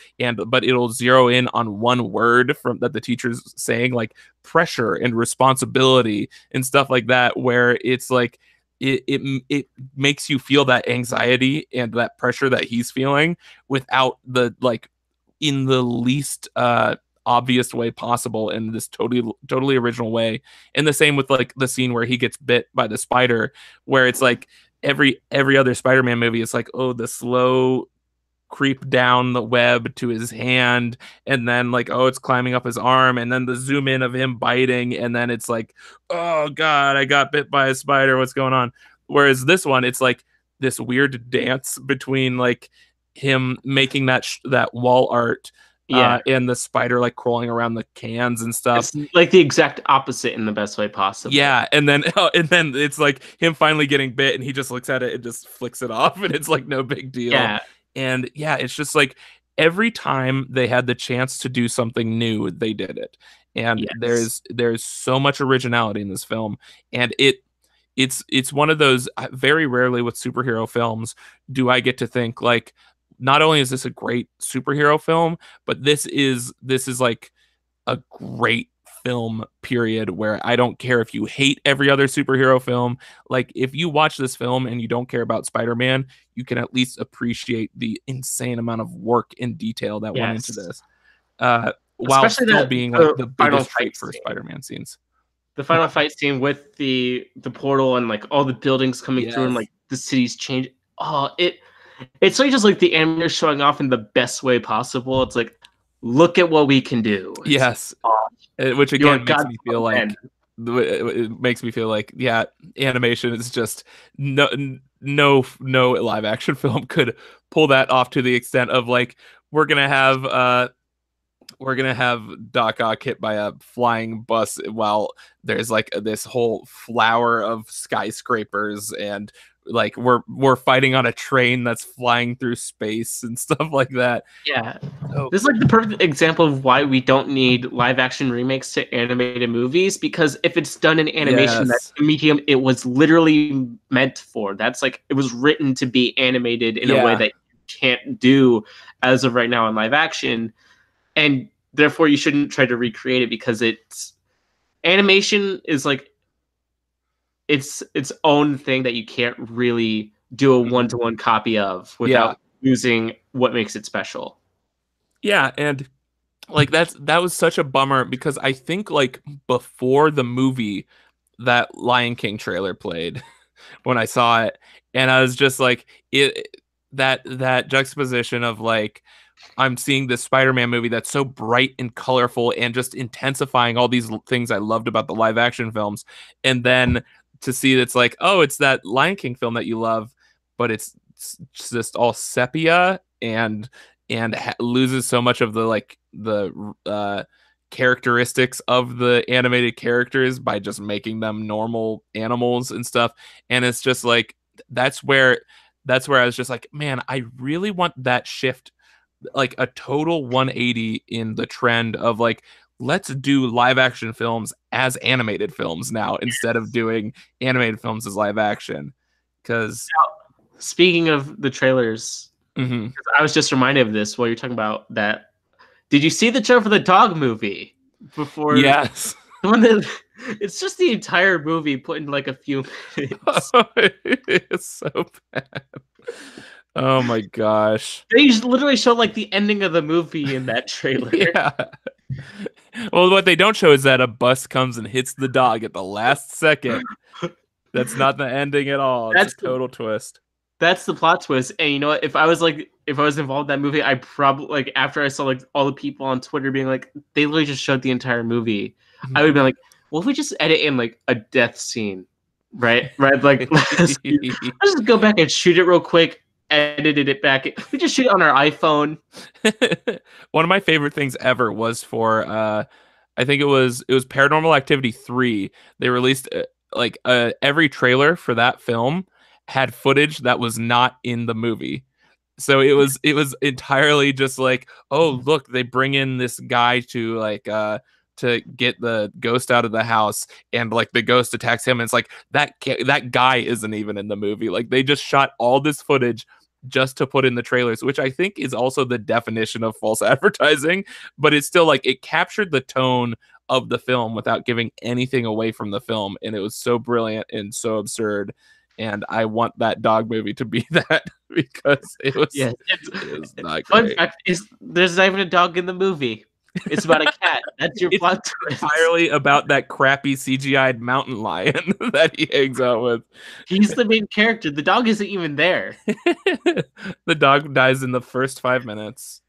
but it'll zero in on one word from that the teacher's saying, like pressure and responsibility and stuff like that, where it's like it makes you feel that anxiety and that pressure that he's feeling without the like in the least obvious way possible, in this totally original way. And the same with like the scene where he gets bit by the spider, where it's like every other Spider-Man movie, it's like, oh, the slow creep down the web to his hand, and then like, oh, it's climbing up his arm, and then the zoom in of him biting, and then it's like, oh god, I got bit by a spider, what's going on? Whereas this one, it's like this weird dance between like him making that wall art, yeah. and the spider like crawling around the cans and stuff. It's like the exact opposite in the best way possible. Yeah, and then and then it's like him finally getting bit, and he just looks at it and just flicks it off, and it's like no big deal. Yeah. And yeah, it's just like every time they had the chance to do something new, they did it. And Yes. there's so much originality in this film, and it's one of those, very rarely with superhero films do I get to think like, not only is this a great superhero film, but this is like a great film period, where I don't care if you hate every other superhero film. Like if you watch this film and you don't care about Spider-Man, you can at least appreciate the insane amount of work and detail that went into Yes. this, while Especially still that being like the the final biggest fight treat for scene. Spider-Man scenes. The final fight scene with the portal and like all the buildings coming through and Yes. like the city's change. Oh, it's really just like the animators showing off in the best way possible. It's like, look at what we can do. It's like, Yes. oh, Which you're again like makes God me feel like, man. it makes me feel like, yeah, animation is just no live action film could pull that off to the extent of like, we're gonna have Doc Ock hit by a flying bus while there's like this whole flower of skyscrapers, and like we're fighting on a train that's flying through space and stuff like that. Yeah. So This is like the perfect example of why we don't need live action remakes to animated movies, because if it's done in animation, that's yes, the medium it was literally meant for. That's like it was written to be animated in a way yeah, that you can't do as of right now in live action. And therefore you shouldn't try to recreate it because animation is like its own thing that you can't really do a one-to-one copy of without losing what makes it special. Yeah, and like that was such a bummer because I think like before the movie that Lion King trailer played when I saw it, and I was just like that juxtaposition of like I'm seeing this Spider-Man movie that's so bright and colorful and just intensifying all these things I loved about the live action films. And then to see it's like, oh, it's that Lion King film that you love, but it's just all sepia and loses so much of the like the characteristics of the animated characters by just making them normal animals and stuff. And it's just like that's where I was just like, man, I really want that shift, like a total 180 in the trend of like, let's do live action films as animated films now instead of doing animated films as live action. Because speaking of the trailers, I was just reminded of this while you're talking about that. Did you see the trailer for the dog movie before? Yes. It's just the entire movie put in like a few minutes. It's so bad. Oh my gosh. They literally show like the ending of the movie in that trailer. Yeah. Well, what they don't show is that a bus comes and hits the dog at the last second. That's not the ending at all. It's a total twist. That's the plot twist. And you know what? If I was involved in that movie, I probably like after I saw like all the people on Twitter being like, they literally just showed the entire movie. I would have been like, well, if we just edit in like a death scene, right? Like let's just go back and shoot it real quick. Edited it back. We just shoot it on our iPhone. One of my favorite things ever was for I think it was Paranormal Activity 3. They released every trailer for that film had footage that was not in the movie. So it was entirely just like, oh, look, they bring in this guy to like to get the ghost out of the house, and like the ghost attacks him, and it's like that guy isn't even in the movie. Like they just shot all this footage just to put in the trailers, which I think is also the definition of false advertising, but it's still like it captured the tone of the film without giving anything away from the film, and it was so brilliant and so absurd. And I want that dog movie to be that because it was not great. Fun fact is there's not even a dog in the movie. It's about a cat. That's your plot twist. Entirely about that crappy CGI'd mountain lion that he hangs out with. He's the main character. The dog isn't even there. The dog dies in the first 5 minutes.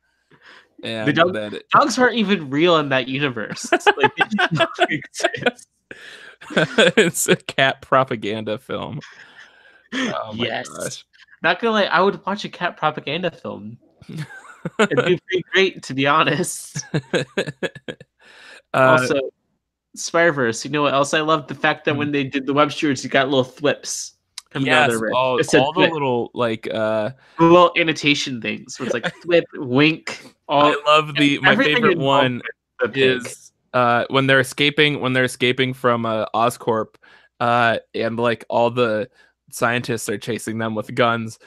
And dogs aren't even real in that universe. It's a cat propaganda film. Oh my gosh. Not gonna lie, I would watch a cat propaganda film. It'd be pretty great, to be honest. Also, Spider-Verse. You know what else I love? The fact that when they did the web shooters, you got little thwips. All the little like little annotation things. So it's like thwip, wink. I love my favorite one is when they're escaping from Oscorp, and like all the scientists are chasing them with guns.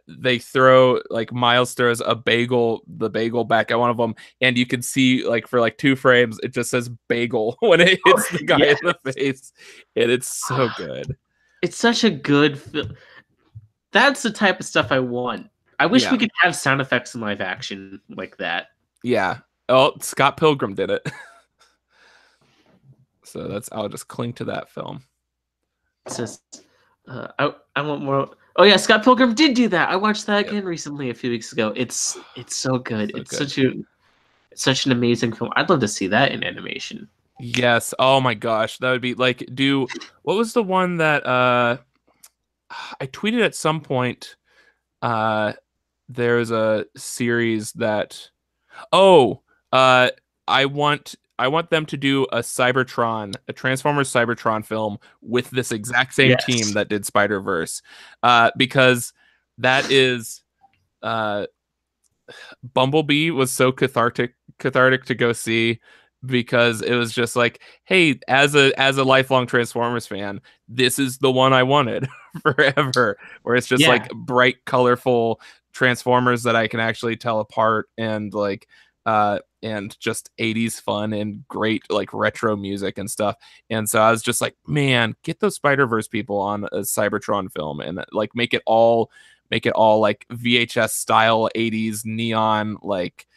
They throw like Miles throws the bagel back at one of them, and you can see like for like 2 frames it just says bagel when it hits the guy in the face, and it's so good. It's such a good film. That's the type of stuff I want. I wish we could have sound effects in live action like that. Yeah. Oh, Scott Pilgrim did it. So I'll just cling to that film. It's just I want more. Oh yeah, Scott Pilgrim did do that. I watched that again recently a few weeks ago. It's so good. It's such an amazing film. I'd love to see that in animation. Yes. Oh my gosh, that would be like what was the one that I tweeted at some point? There's a series that I want them to do a Transformers Cybertron film with this exact same team that did Spider-Verse, because that is Bumblebee was so cathartic to go see, because it was just like, hey, as a lifelong Transformers fan, this is the one I wanted forever, where it's just like bright, colorful Transformers that I can actually tell apart, and like and just 80s fun and great like retro music and stuff. And so I was just like, man, get those Spider-Verse people on a Cybertron film and like make it all like VHS style 80s neon, like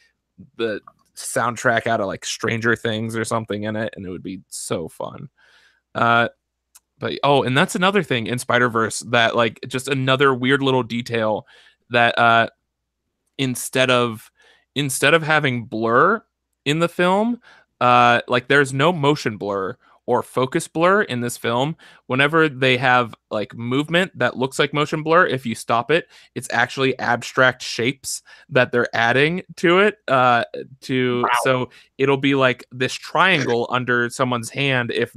the soundtrack out of like Stranger Things or something in it, and it would be so fun. But and that's another thing in Spider-Verse that like just another weird little detail that instead of having blur in the film, like there's no motion blur or focus blur in this film. Whenever they have like movement that looks like motion blur, if you stop it, it's actually abstract shapes that they're adding to it. So it'll be like this triangle under someone's hand if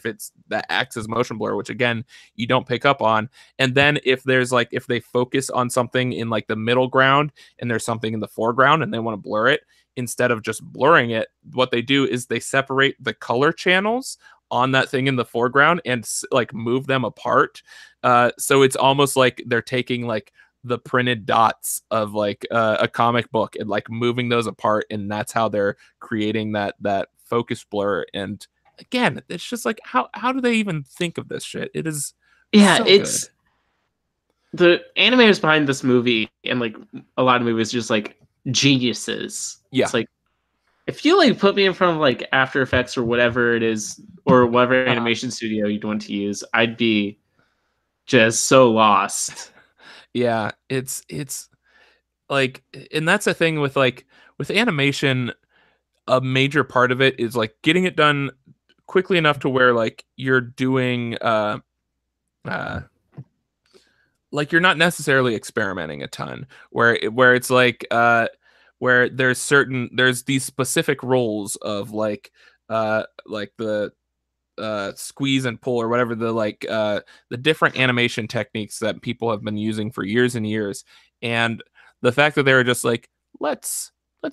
it's that acts as motion blur, which again you don't pick up on. And then if they focus on something in like the middle ground and there's something in the foreground and they want to blur it, instead of just blurring it, what they do is they separate the color channels on that thing in the foreground and like move them apart. So it's almost like they're taking like the printed dots of like a comic book and like moving those apart, and that's how they're creating that focus blur. And again, it's just like how do they even think of this shit? It is it's good. The animators behind this movie and like a lot of movies just like geniuses. Yeah. It's like if you like put me in front of like After Effects or whatever it is, or whatever animation studio you'd want to use, I'd be just so lost. Yeah, it's like, and that's the thing with animation, a major part of it is like getting it done quickly enough to where like you're doing like you're not necessarily experimenting a ton, where it's like where there's these specific roles of like the squeeze and pull or whatever, the different animation techniques that people have been using for years and years. And the fact that they were just like, let's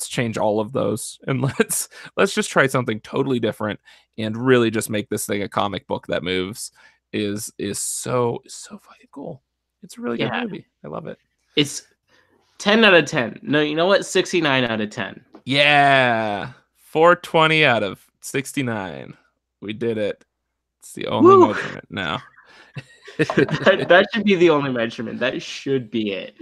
change all of those and let's just try something totally different and really just make this thing a comic book that moves is so fucking cool. It's a really good movie. I love it. It's 10 out of 10. No, you know what? 69 out of 10. Yeah. 420 out of 69. We did it. It's the only measurement now. that should be the only measurement. That should be it.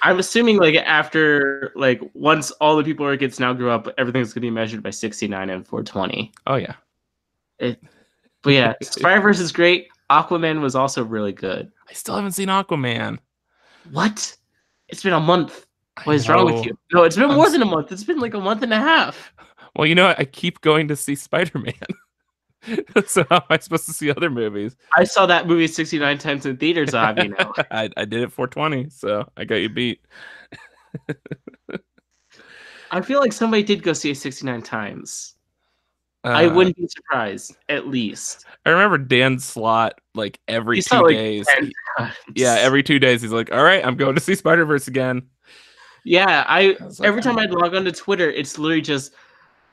I'm assuming like after like once all the people our kids now grew up, everything's gonna be measured by 69 and 420. Oh yeah. But yeah, Spider-Verse is great. Aquaman was also really good. I still haven't seen Aquaman. What? It's been a month. What is wrong with you? No, it's been more than a month. It's been like a month and a half. Well, you know what? I keep going to see Spider-Man. So how am I supposed to see other movies? I saw that movie 69 times in theaters, you know. I did it 420, so I got you beat. I feel like somebody did go see it 69 times. I wouldn't be surprised, at least. I remember Dan Slott, like every 2 days. Yeah, every 2 days he's like, all right, I'm going to see Spider-Verse again. Yeah, every time I'd log onto Twitter, it's literally just,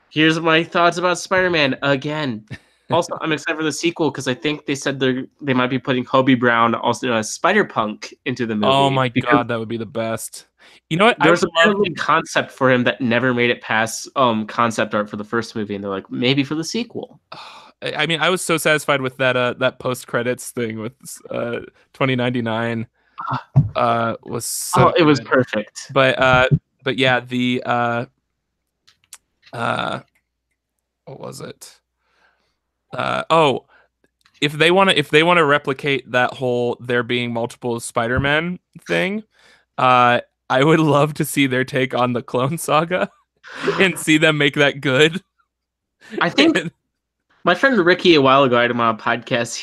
here's my thoughts about Spider-Man again. Also, I'm excited for the sequel because I think they said they might be putting Hobie Brown, also as Spider-Punk, into the movie. Oh my god, that would be the best. You know what? There's a concept for him that never made it past concept art for the first movie, and they're like, maybe for the sequel. I mean, I was so satisfied with that post-credits thing with 2099. Was so it was perfect. But yeah, the what was it? If they want to replicate that whole there being multiple Spider-Man thing, I would love to see their take on the Clone Saga and see them make that good. I think my friend Ricky a while ago, I had him on a podcast.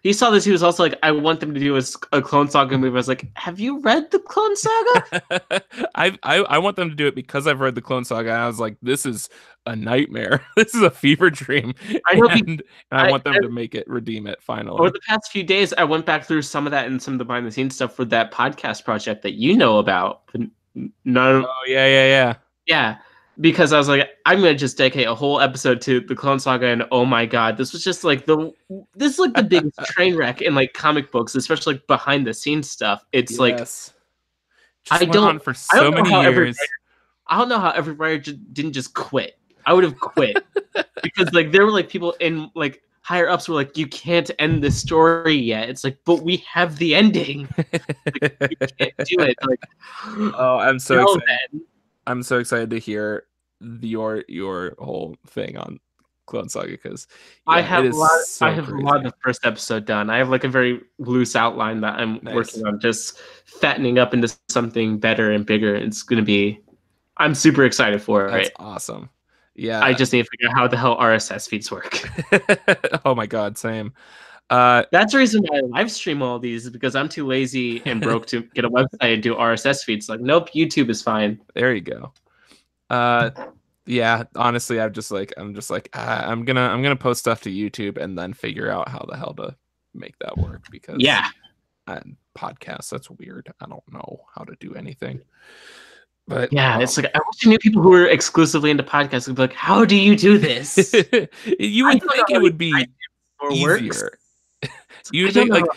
He saw this. He was also like, I want them to do a Clone Saga movie. I was like, have you read the Clone Saga? I want them to do it because I've read the Clone Saga. I was like, this is a nightmare. This is a fever dream. I want them to make it, redeem it finally. Over the past few days, I went back through some of that and some of the behind the scenes stuff for that podcast project that you know about. Yeah. Because I was like, I'm gonna just dedicate a whole episode to the Clone Saga, and oh my god, this was just like the biggest train wreck in like comic books, especially like behind the scenes stuff. It's like just I don't on for so many years. I don't know how every writer didn't just quit. I would have quit because like there were like people in like higher ups were like, you can't end this story yet. It's like, but we have the ending. Like, you can't do it. Like, Oh, I'm so no, excited. then. I'm so excited to hear your whole thing on Clone Saga because yeah, it is I so have a lot of crazy. the first episode done. I have like a very loose outline that I'm Nice. working on, just fattening up into something better and bigger. It's gonna be. I'm super excited for That's it. awesome. I Yeah. just need to figure out how the hell RSS feeds work. Oh my God, same. That's the reason why I live stream all these is because I'm too lazy and broke to get a website and do RSS feeds. Like, nope, YouTube is fine. There you go. Uh, yeah, honestly, I'm just like I'm gonna post stuff to YouTube and then figure out how the hell to make that work because Yeah, podcasts, that's weird. I don't know how to do anything. But yeah. It's like I wish I knew people who were exclusively into podcasts would be like, "How do you do this?" you I would don't know think it how the would be or works. easier. I You don't think know how like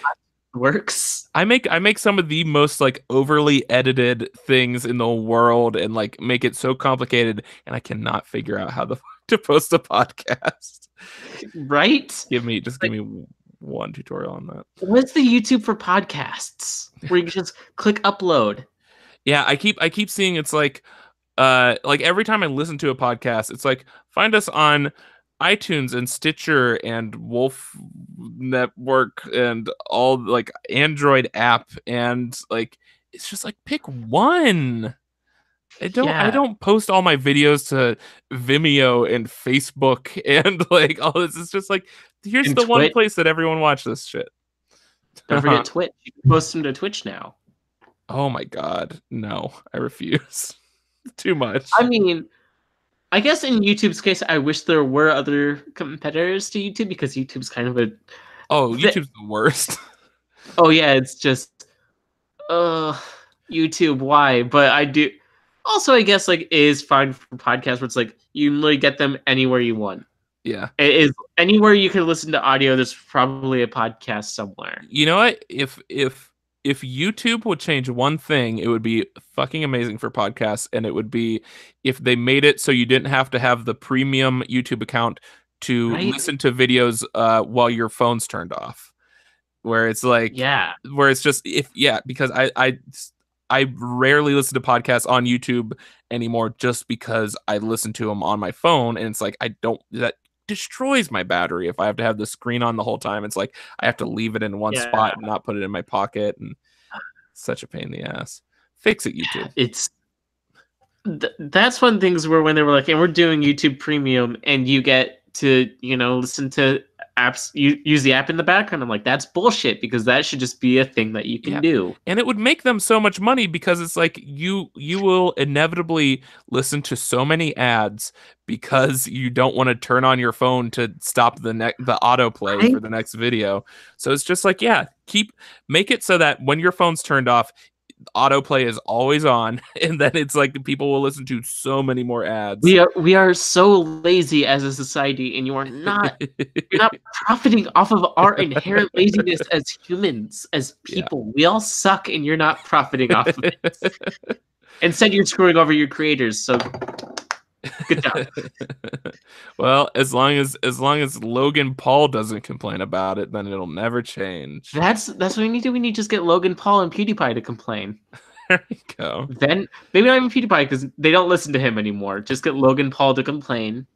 it works. I make some of the most like overly edited things in the world and like make it so complicated and I cannot figure out how the fuck to post a podcast. Right? Give me one tutorial on that. What's the YouTube for podcasts where you can just click upload? Yeah, I keep seeing it's like every time I listen to a podcast, it's like find us on iTunes and Stitcher and Wolf Network and all like Android app and like it's just like pick one. I Yeah, don't post all my videos to Vimeo and Facebook and like all this. It's just like here's and the one Twitch. place that everyone watches this shit. Don't forget Twitch. You can post them to Twitch now. Oh my God. No, I refuse. Too much. I mean, I guess in YouTube's case, I wish there were other competitors to YouTube because YouTube's kind of a. Oh, YouTube's the worst. Oh yeah, it's just YouTube. Why? But I do. Also, I guess like it is fine for podcasts where it's like you can really get them anywhere you want. Yeah. It is anywhere you can listen to audio. There's probably a podcast somewhere. You know what? If YouTube would change one thing, it would be fucking amazing for podcasts, and it would be if they made it so you didn't have to have the premium YouTube account to Right? listen to videos while your phone's turned off. Where it's like Yeah. where it's just if yeah, because I rarely listen to podcasts on YouTube anymore just because I listen to them on my phone and it's like I don't that destroys my battery if I have to have the screen on the whole time. It's like I have to leave it in one Yeah. spot and not put it in my pocket and such a pain in the ass. Fix it, YouTube. It's that's one of the things where when they were like, and we're doing YouTube Premium, and you get to listen to apps, you use the app in the background. I'm like, that's bullshit because that should just be a thing that you can Yeah. do. And it would make them so much money because it's like you will inevitably listen to so many ads because you don't want to turn on your phone to stop the autoplay Right? for the next video. So it's just like, yeah, make it so that when your phone's turned off, autoplay is always on and then it's like people will listen to so many more ads. We are so lazy as a society, and you're not profiting off of our inherent laziness as humans, as people. Yeah. We all suck, and you're not profiting off of it. Instead, you're screwing over your creators. So, good job. Well, as long as Logan Paul doesn't complain about it, then it'll never change. That's what we need to. We need to just get Logan Paul and PewDiePie to complain. There you go. Then maybe not even PewDiePie because they don't listen to him anymore. Just get Logan Paul to complain.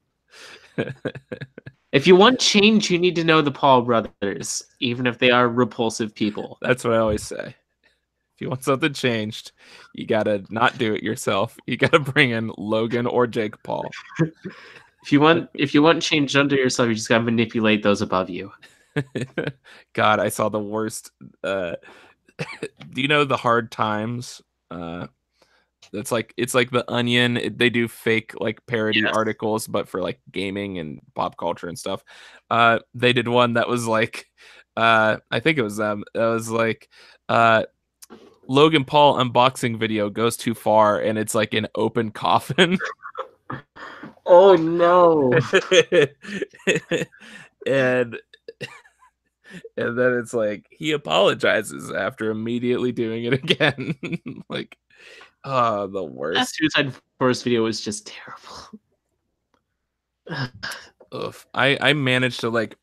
If you want change, you need to know the Paul brothers, even if they are repulsive people. That's what I always say. If you want something changed, you gotta not do it yourself. You gotta bring in Logan or Jake Paul. If you want change under yourself, you just gotta manipulate those above you. God, I saw the worst. Do you know the Hard Times? It's like The Onion. They do fake like parody articles, but for like gaming and pop culture and stuff. They did one that was like, I think it was them. It was like, Logan Paul unboxing video goes too far, and it's like an open coffin. Oh no! and then it's like he apologizes after immediately doing it again. Like, The That worst. Suicide Forest video was just terrible. Ugh. I managed to like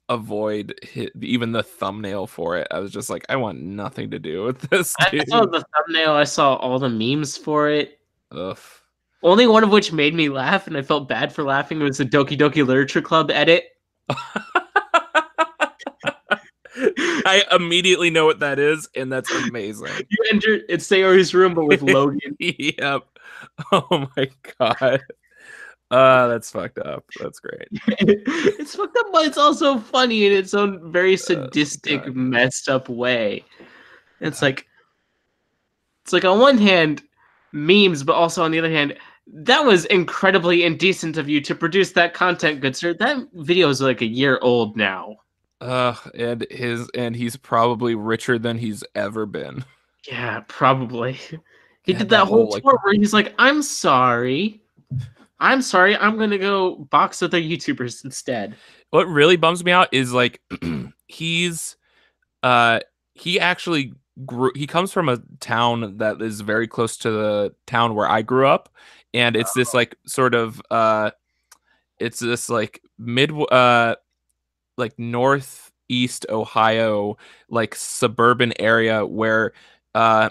avoid even the thumbnail for it. I was just like, I want nothing to do with this, I saw dude. the thumbnail. I saw all the memes for it. Ugh. Only one of which made me laugh, and I felt bad for laughing. It was the Doki Doki Literature Club edit. I immediately know what that is, and that's amazing. You enter it's Sayori's room, but with Logan. Yep. Oh my god. That's fucked up. That's great. It's fucked up, but it's also funny in its own very sadistic, God. messed up way. It's like on one hand, memes, but also on the other hand, that was incredibly indecent of you to produce that content, good sir. That video is like a year old now. And he's probably richer than he's ever been. Yeah, probably. He Yeah, did that that whole whole like tour where he's like, I'm sorry. I'm sorry. I'm going to go box other YouTubers instead. what really bums me out is like he's uh he actually he comes from a town that is very close to the town where I grew up, and it's this like sort of it's this like northeast Ohio like suburban area where uh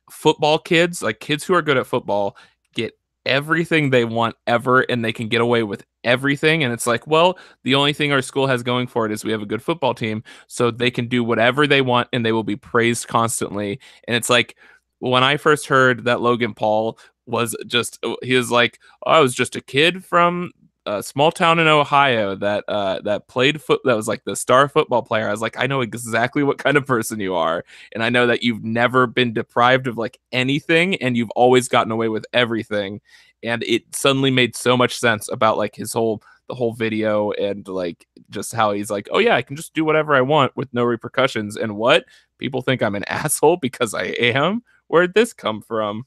football kids, like kids who are good at football, get everything they want ever and they can get away with everything. And it's like, well, the only thing our school has going for it is we have a good football team, so they can do whatever they want and they will be praised constantly. And it's like, when I first heard that Logan Paul was just, he was like, oh, I was just a kid from a small town in Ohio that played that was like the star football player. I was like, I know exactly what kind of person you are, and I know that you've never been deprived of like anything, and you've always gotten away with everything. And it suddenly made so much sense about like the whole video, and like just how he's like, oh yeah, I can just do whatever I want with no repercussions. And what, people think I'm an asshole because I am? Where'd this come from?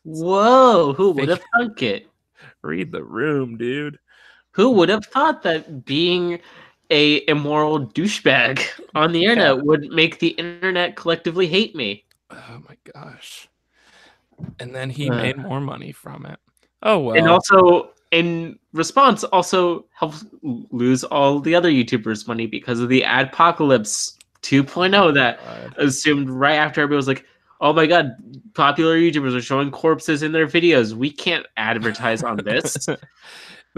Whoa, who would have thunk it? Read the room, dude. Who would have thought that being a immoral douchebag on the internet would make the internet collectively hate me? Oh my gosh. And then he made more money from it. Oh well. And also, in response, also helps lose all the other YouTubers' money because of the Adpocalypse 2.0 that assumed right after everybody was like, oh my god, popular YouTubers are showing corpses in their videos. We can't advertise on this.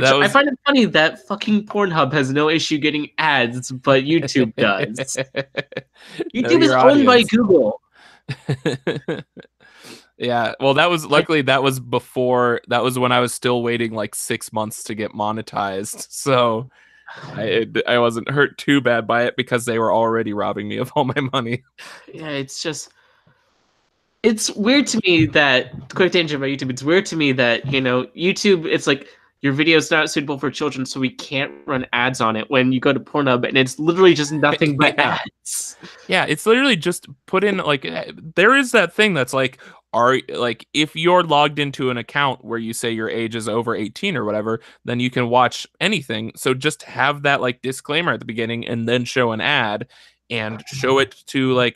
I find it funny that fucking Pornhub has no issue getting ads, but YouTube does. YouTube is owned by Google. Yeah, well, that was luckily that was when I was still waiting like 6 months to get monetized, so I wasn't hurt too bad by it because they were already robbing me of all my money. Yeah, it's weird to me that, quick tangent about YouTube, it's weird to me that, YouTube, it's like, your video is not suitable for children, so we can't run ads on it when you go to Pornhub, and it's literally just nothing but ads. Yeah, it's literally just put in, like, there is that thing that's like, if you're logged into an account where you say your age is over 18 or whatever, then you can watch anything. So just have that like disclaimer at the beginning and then show an ad and show it to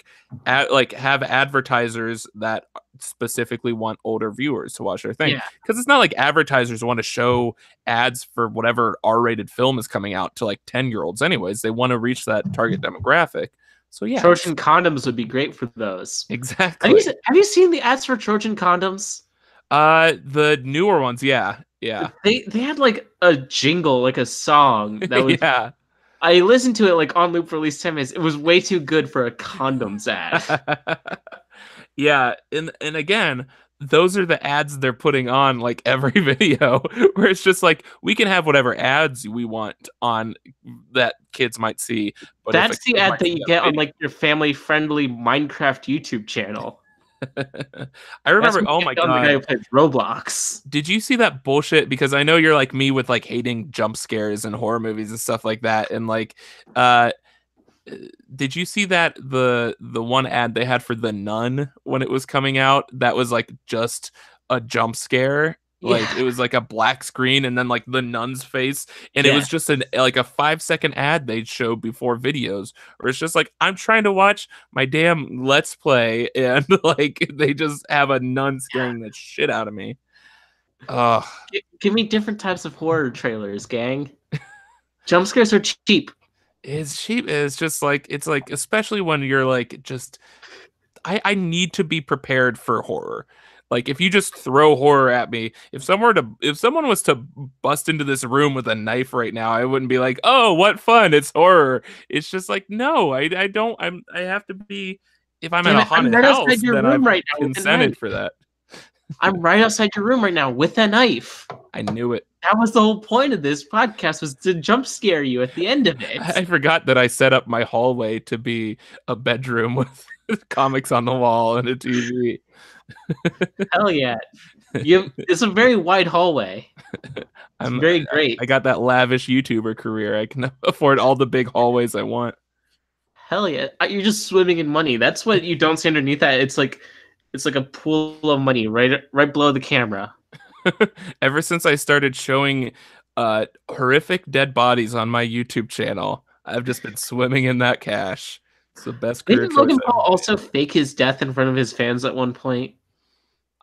have advertisers that specifically want older viewers to watch their thing. Because it's not like advertisers want to show ads for whatever R-rated film is coming out to like 10-year-olds anyways. They want to reach that target demographic. So yeah, Trojan condoms would be great for those. Exactly. Have you seen the ads for Trojan condoms? The newer ones, yeah. They had like a jingle, like a song that was yeah. I listened to it like on loop for at least 10 minutes. It was way too good for a condoms ad. Yeah, and again, those are the ads they're putting on like every video, where it's just like, we can have whatever ads we want on that kids might see. But that's the ad that you get on like your family-friendly Minecraft YouTube channel. I remember, oh my god, the guy who plays Roblox. Did you see that bullshit? Because I know you're like me with like hating jump scares and horror movies and stuff like that. And like, did you see that the one ad they had for The Nun when it was coming out? That was like just a jump scare. Like Yeah. it was like a black screen and then like the nun's face, and it Yeah. was just like a 5-second ad they'd show before videos, or it's just like I'm trying to watch my damn Let's Play, and like they just have a nun scaring the shit out of me. Ugh. Give me different types of horror trailers, gang. Jump scares are cheap. It's cheap. It's just like it's like especially when you're like just I need to be prepared for horror. Like if you just throw horror at me, if someone was to bust into this room with a knife right now, I wouldn't be like, "Oh, what fun. It's horror." It's just like, "No, I don't I have to be if I'm at Damn a it, I'm haunted right house, outside your then room I've right now with a consented knife. for that." I'm right outside your room right now with a knife. I knew it. That was the whole point of this podcast, was to jump scare you at the end of it. I forgot that I set up my hallway to be a bedroom with comics on the wall and a TV. Hell yeah. It's a very wide hallway. It's very great. I got that lavish YouTuber career. I can afford all the big hallways I want. Hell yeah. You're just swimming in money. That's what you don't see underneath that. It's like a pool of money right below the camera. Ever since I started showing horrific dead bodies on my YouTube channel, I've just been swimming in that cash. It's the best career Didn't choice Logan ever Paul made. also fake his death in front of his fans at one point?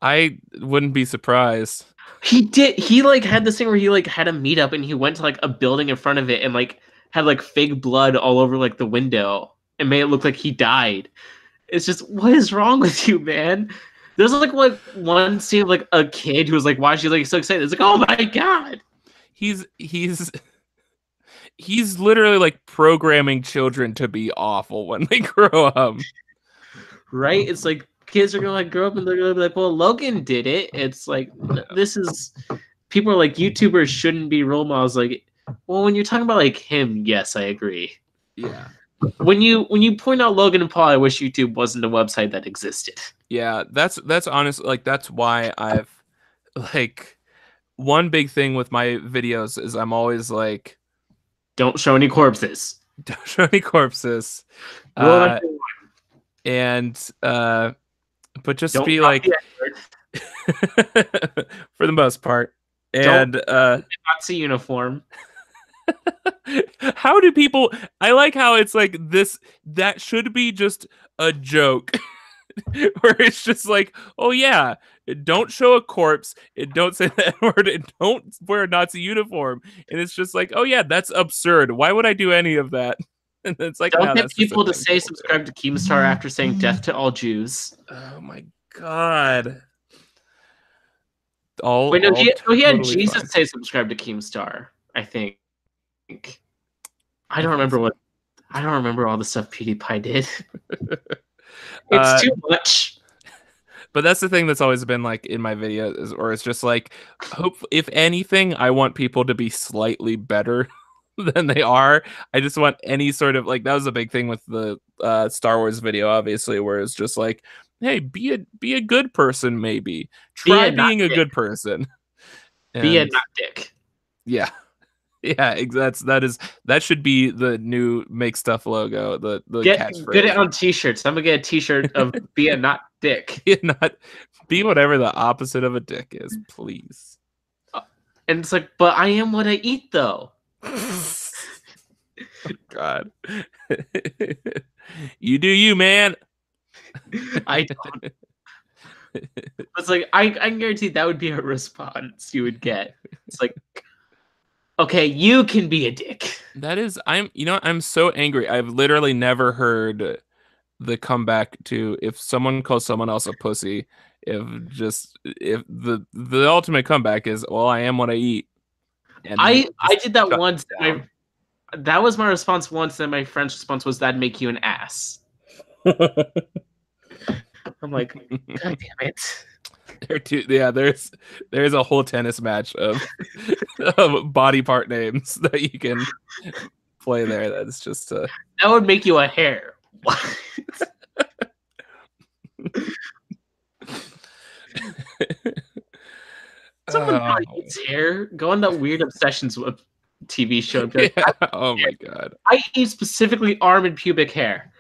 I wouldn't be surprised. He did. He like had this thing where he like had a meetup and he went to like a building in front of it and like had like fake blood all over like the window and made it look like he died. It's just, what is wrong with you, man? There's like one scene of like a kid who was like watching, like so excited. It's like, oh my god. He's literally like programming children to be awful when they grow up. Right? It's like kids are gonna like grow up and they're gonna be like, well, Logan did it. It's like, this is, people are like, YouTubers shouldn't be role models. Like, well, when you're talking about like him, yes, I agree. Yeah. When you point out Logan and Paul, I wish YouTube wasn't a website that existed. Yeah, that's honestly like that's why I've like one big thing with my videos is I'm always like, don't show any corpses. don't show any corpses. Rule and but just don't be like for the most part. And Nazi uniform. How do people, I like how it's like this, that should be just a joke. Where it's just like, oh yeah, don't show a corpse, and don't say that word, and don't wear a Nazi uniform. And it's just like, oh yeah, that's absurd. Why would I do any of that? And it's like, don't no, get that's people to say subscribe to Keemstar after saying death to all Jews. Oh my god. Wait, no, he had totally Jesus fine. say subscribe to Keemstar, I think. I don't remember all the stuff PewDiePie did. It's too much. But that's the thing that's always been like in my videos, or it's just like, hope if anything, I want people to be slightly better than they are. I just want any sort of like, that was a big thing with the Star Wars video, obviously, where it's just like, hey, be a good person, maybe try being a good person. Be a not dick. Yeah. Yeah, that should be the new Make Stuff logo. The catchphrase. Get it on t-shirts. I'm gonna get a t-shirt of be a not dick. Be whatever the opposite of a dick is, please. And it's like, but I am what I eat, though. Oh, God. You do you, man. I don't. It's like I guarantee that would be a response you would get. It's like, okay, you can be a dick. That is, I'm so angry. I've literally never heard the comeback to if someone calls someone else a pussy. If the ultimate comeback is, well, I am what I eat. And I did that once. That was my response once, and my friend's response was, that'd make you an ass. I'm like, God damn it. There's a whole tennis match of body part names that you can play there. That's just that would make you a hair. Someone probably eats hair. Go on that Weird Obsessions TV show. Yeah. Oh my god. I eat specifically arm and pubic hair.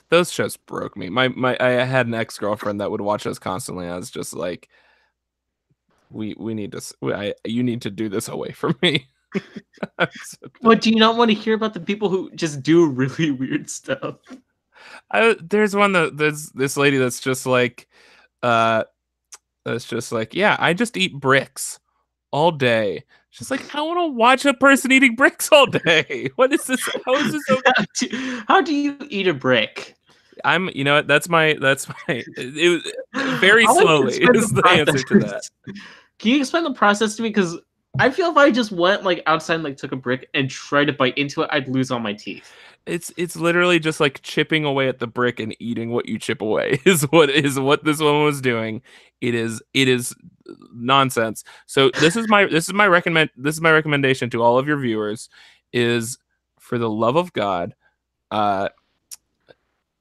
Those shows broke me. I had an ex-girlfriend that would watch us constantly. I was just like, we need to. You need to do this away from me. But do you not want to hear about the people who just do really weird stuff? There's there's this lady that's just like, yeah, I just eat bricks all day. She's like, I want to watch a person eating bricks all day. What is this? How is this okay? How do you eat a brick? You know what? That's my, it was very slowly is the answer to that. Can you explain the process to me? Because I feel if I just went like outside and like took a brick and tried to bite into it, I'd lose all my teeth. It's literally just like chipping away at the brick and eating what you chip away is what this woman was doing. It is nonsense. So this is my recommendation to all of your viewers is, for the love of God,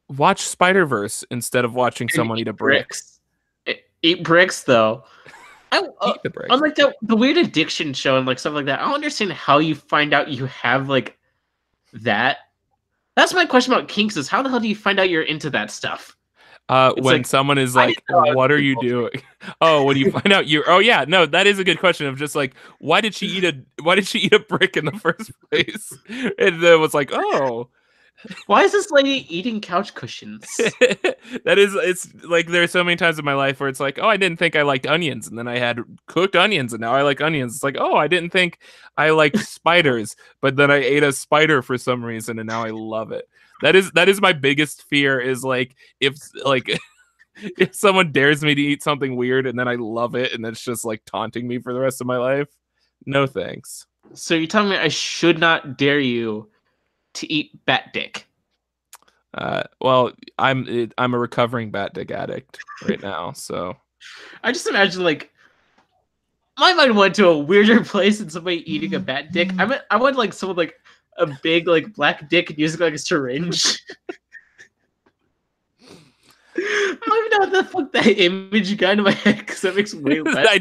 watch Spider-Verse instead of watching someone eat a brick. Eat bricks though. Eat the bricks. Unlike the weird addiction show and like stuff like that, I don't understand how you find out you have like that. That's my question about kinks, is how the hell do you find out you're into that stuff? When like, someone is like, what are you doing? Oh, when you find out oh yeah, no, that is a good question of just like, why did she eat a brick in the first place? And then it was like, oh, why is this lady eating couch cushions? It's like there's so many times in my life where it's like, oh, I didn't think I liked onions, and then I had cooked onions, and now I like onions. It's like, oh, I didn't think I liked spiders, but then I ate a spider for some reason, and now I love it. That is my biggest fear, is like if someone dares me to eat something weird and then I love it, and it's just like taunting me for the rest of my life. No thanks. So you're telling me I should not dare you to eat bat dick? Well, I'm a recovering bat dick addict right now, so I just imagine like my mind went to a weirder place than somebody eating a bat dick. I went like someone like a big like black dick and using like a syringe. I don't even know what the fuck that image got into my head, because that makes way less. I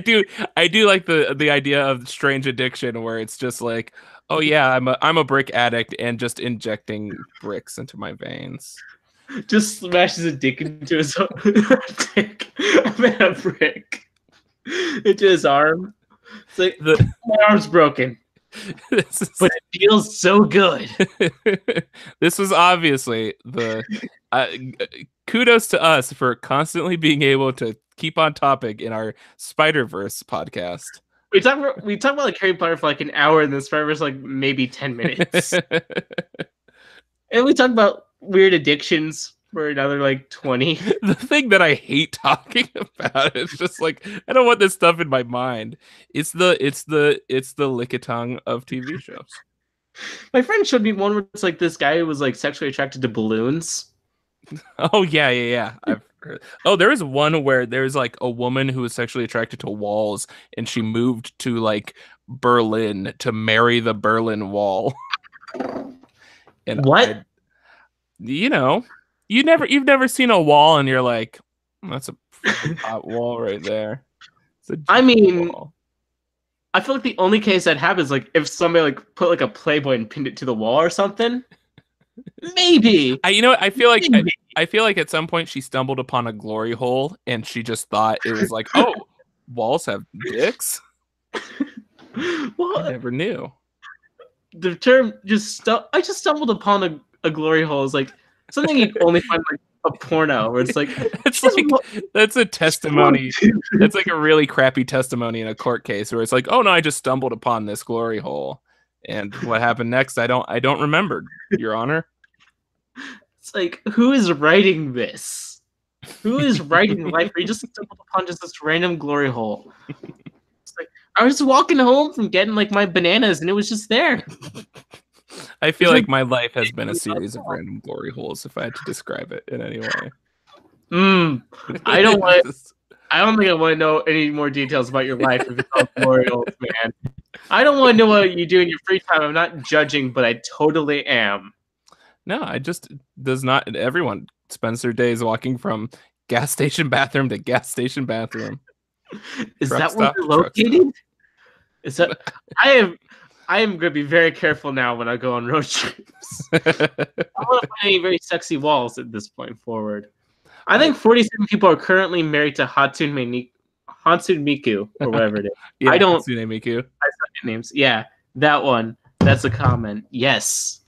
do like the idea of strange addiction where it's just like, oh yeah, I'm a brick addict and just injecting bricks into my veins. Just smashes a dick into his own dick. I mean, a brick into his arm. It's like my arm's broken. But it feels so good. This was obviously the kudos to us for constantly being able to keep on topic in our Spider-Verse podcast. We talk about like Harry Potter for like an hour, and the Spider-Verse like maybe 10 minutes. And we talk about weird addictions for another like 20. The thing that I hate talking about is just like, I don't want this stuff in my mind. It's the lickitung of TV shows. My friend showed me one where it's like this guy who was like sexually attracted to balloons. Oh yeah. I've heard. Oh, there is one where there's like a woman who was sexually attracted to walls, and she moved to like Berlin to marry the Berlin Wall. And what? You've never seen a wall and you're like, that's a hot wall right there. I mean, wall. I feel like the only case that happens like if somebody like put like a Playboy and pinned it to the wall or something. Maybe. I feel like at some point she stumbled upon a glory hole and she just thought it was like, oh, walls have dicks. Well, I never knew. The term I just stumbled upon a glory hole is like something you only find like a porno where it's like that's a testimony. That's like a really crappy testimony in a court case where it's like, oh no, I just stumbled upon this glory hole. And what happened next, I don't remember, Your Honor. It's like, who is writing this? Who is writing life where you just stumbled upon just this random glory hole? It's like, I was walking home from getting like my bananas and it was just there. I feel like my life has been a series of random glory holes, if I had to describe it in any way. I don't think I want to know any more details about your life if it's all glory holes, man. I don't want to know what you do in your free time. I'm not judging, but I totally am. No, everyone spends their days walking from gas station bathroom to gas station bathroom. Is that where you're located? Is that I am going to be very careful now when I go on road trips. I don't want to find any very sexy walls at this point forward. I think 47 people are currently married to Hatsune Hatsune Miku or whatever it is. Yeah, I don't Hatsune Miku. I suck at names. Yeah, that one. That's a comment. Yes.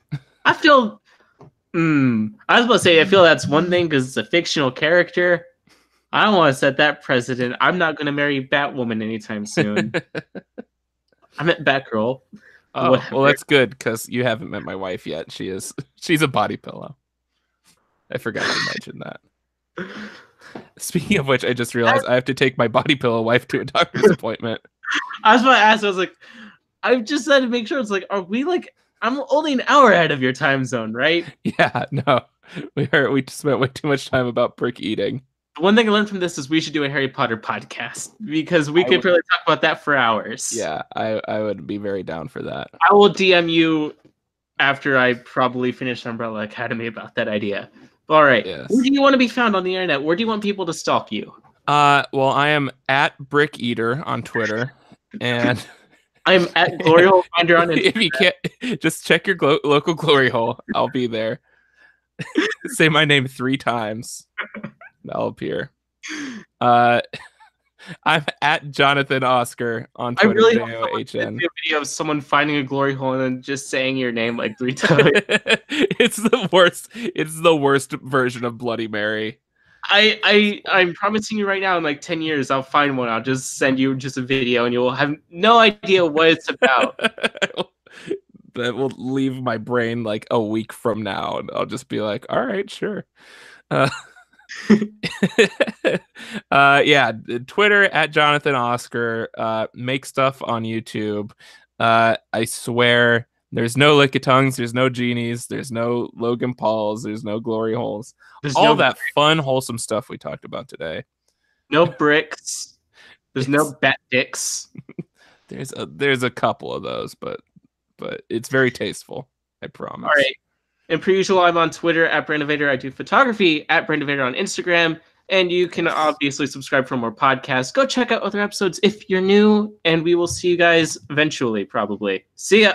I feel I was about to say I feel that's one thing because it's a fictional character. I don't want to set that precedent. I'm not gonna marry Batwoman anytime soon. I met Batgirl. Oh, Whatever. well, that's good because you haven't met my wife yet. She's a body pillow. I forgot to mention that. Speaking of which, I just realized I have to take my body pillow wife to a doctor's appointment. I was about to ask. I was like, I just had to make sure. It's like, are we like? I'm only an hour ahead of your time zone, right? Yeah, no, we spent way too much time about brick eating. One thing I learned from this is we should do a Harry Potter podcast because we could really talk about that for hours. Yeah, I would be very down for that. I will DM you after I probably finish Umbrella Academy about that idea. All right. Yes. Where do you want to be found on the internet? Where do you want people to stalk you? Well, I am at Brick Eater on Twitter, and I'm at Glory Hole Finder on Instagram. If you can't, just check your local glory hole. I'll be there. Say my name 3 times. I'll appear. I'm at Johnathan Oscar on Twitter. I really John. do a video of someone finding a glory hole and then just saying your name like 3 times. It's the worst. It's the worst version of Bloody Mary. I'm promising you right now, in like 10 years, I'll find one. I'll just send you just a video, and you'll have no idea what it's about. That will leave my brain like a week from now, and I'll just be like, "All right, sure." Yeah, Twitter at Johnathan Oscar. Make stuff on YouTube. I swear there's no Lickitongues, there's no genies, there's no Logan Pauls, there's no glory holes. There's all that fun, wholesome stuff we talked about today. No bricks. There's no bat dicks. There's a couple of those, but it's very tasteful. I promise. All right. And per usual, I'm on Twitter at Brandovader. I do photography at Brandovader on Instagram. And you can obviously subscribe for more podcasts. Go check out other episodes if you're new. And we will see you guys eventually, probably. See ya.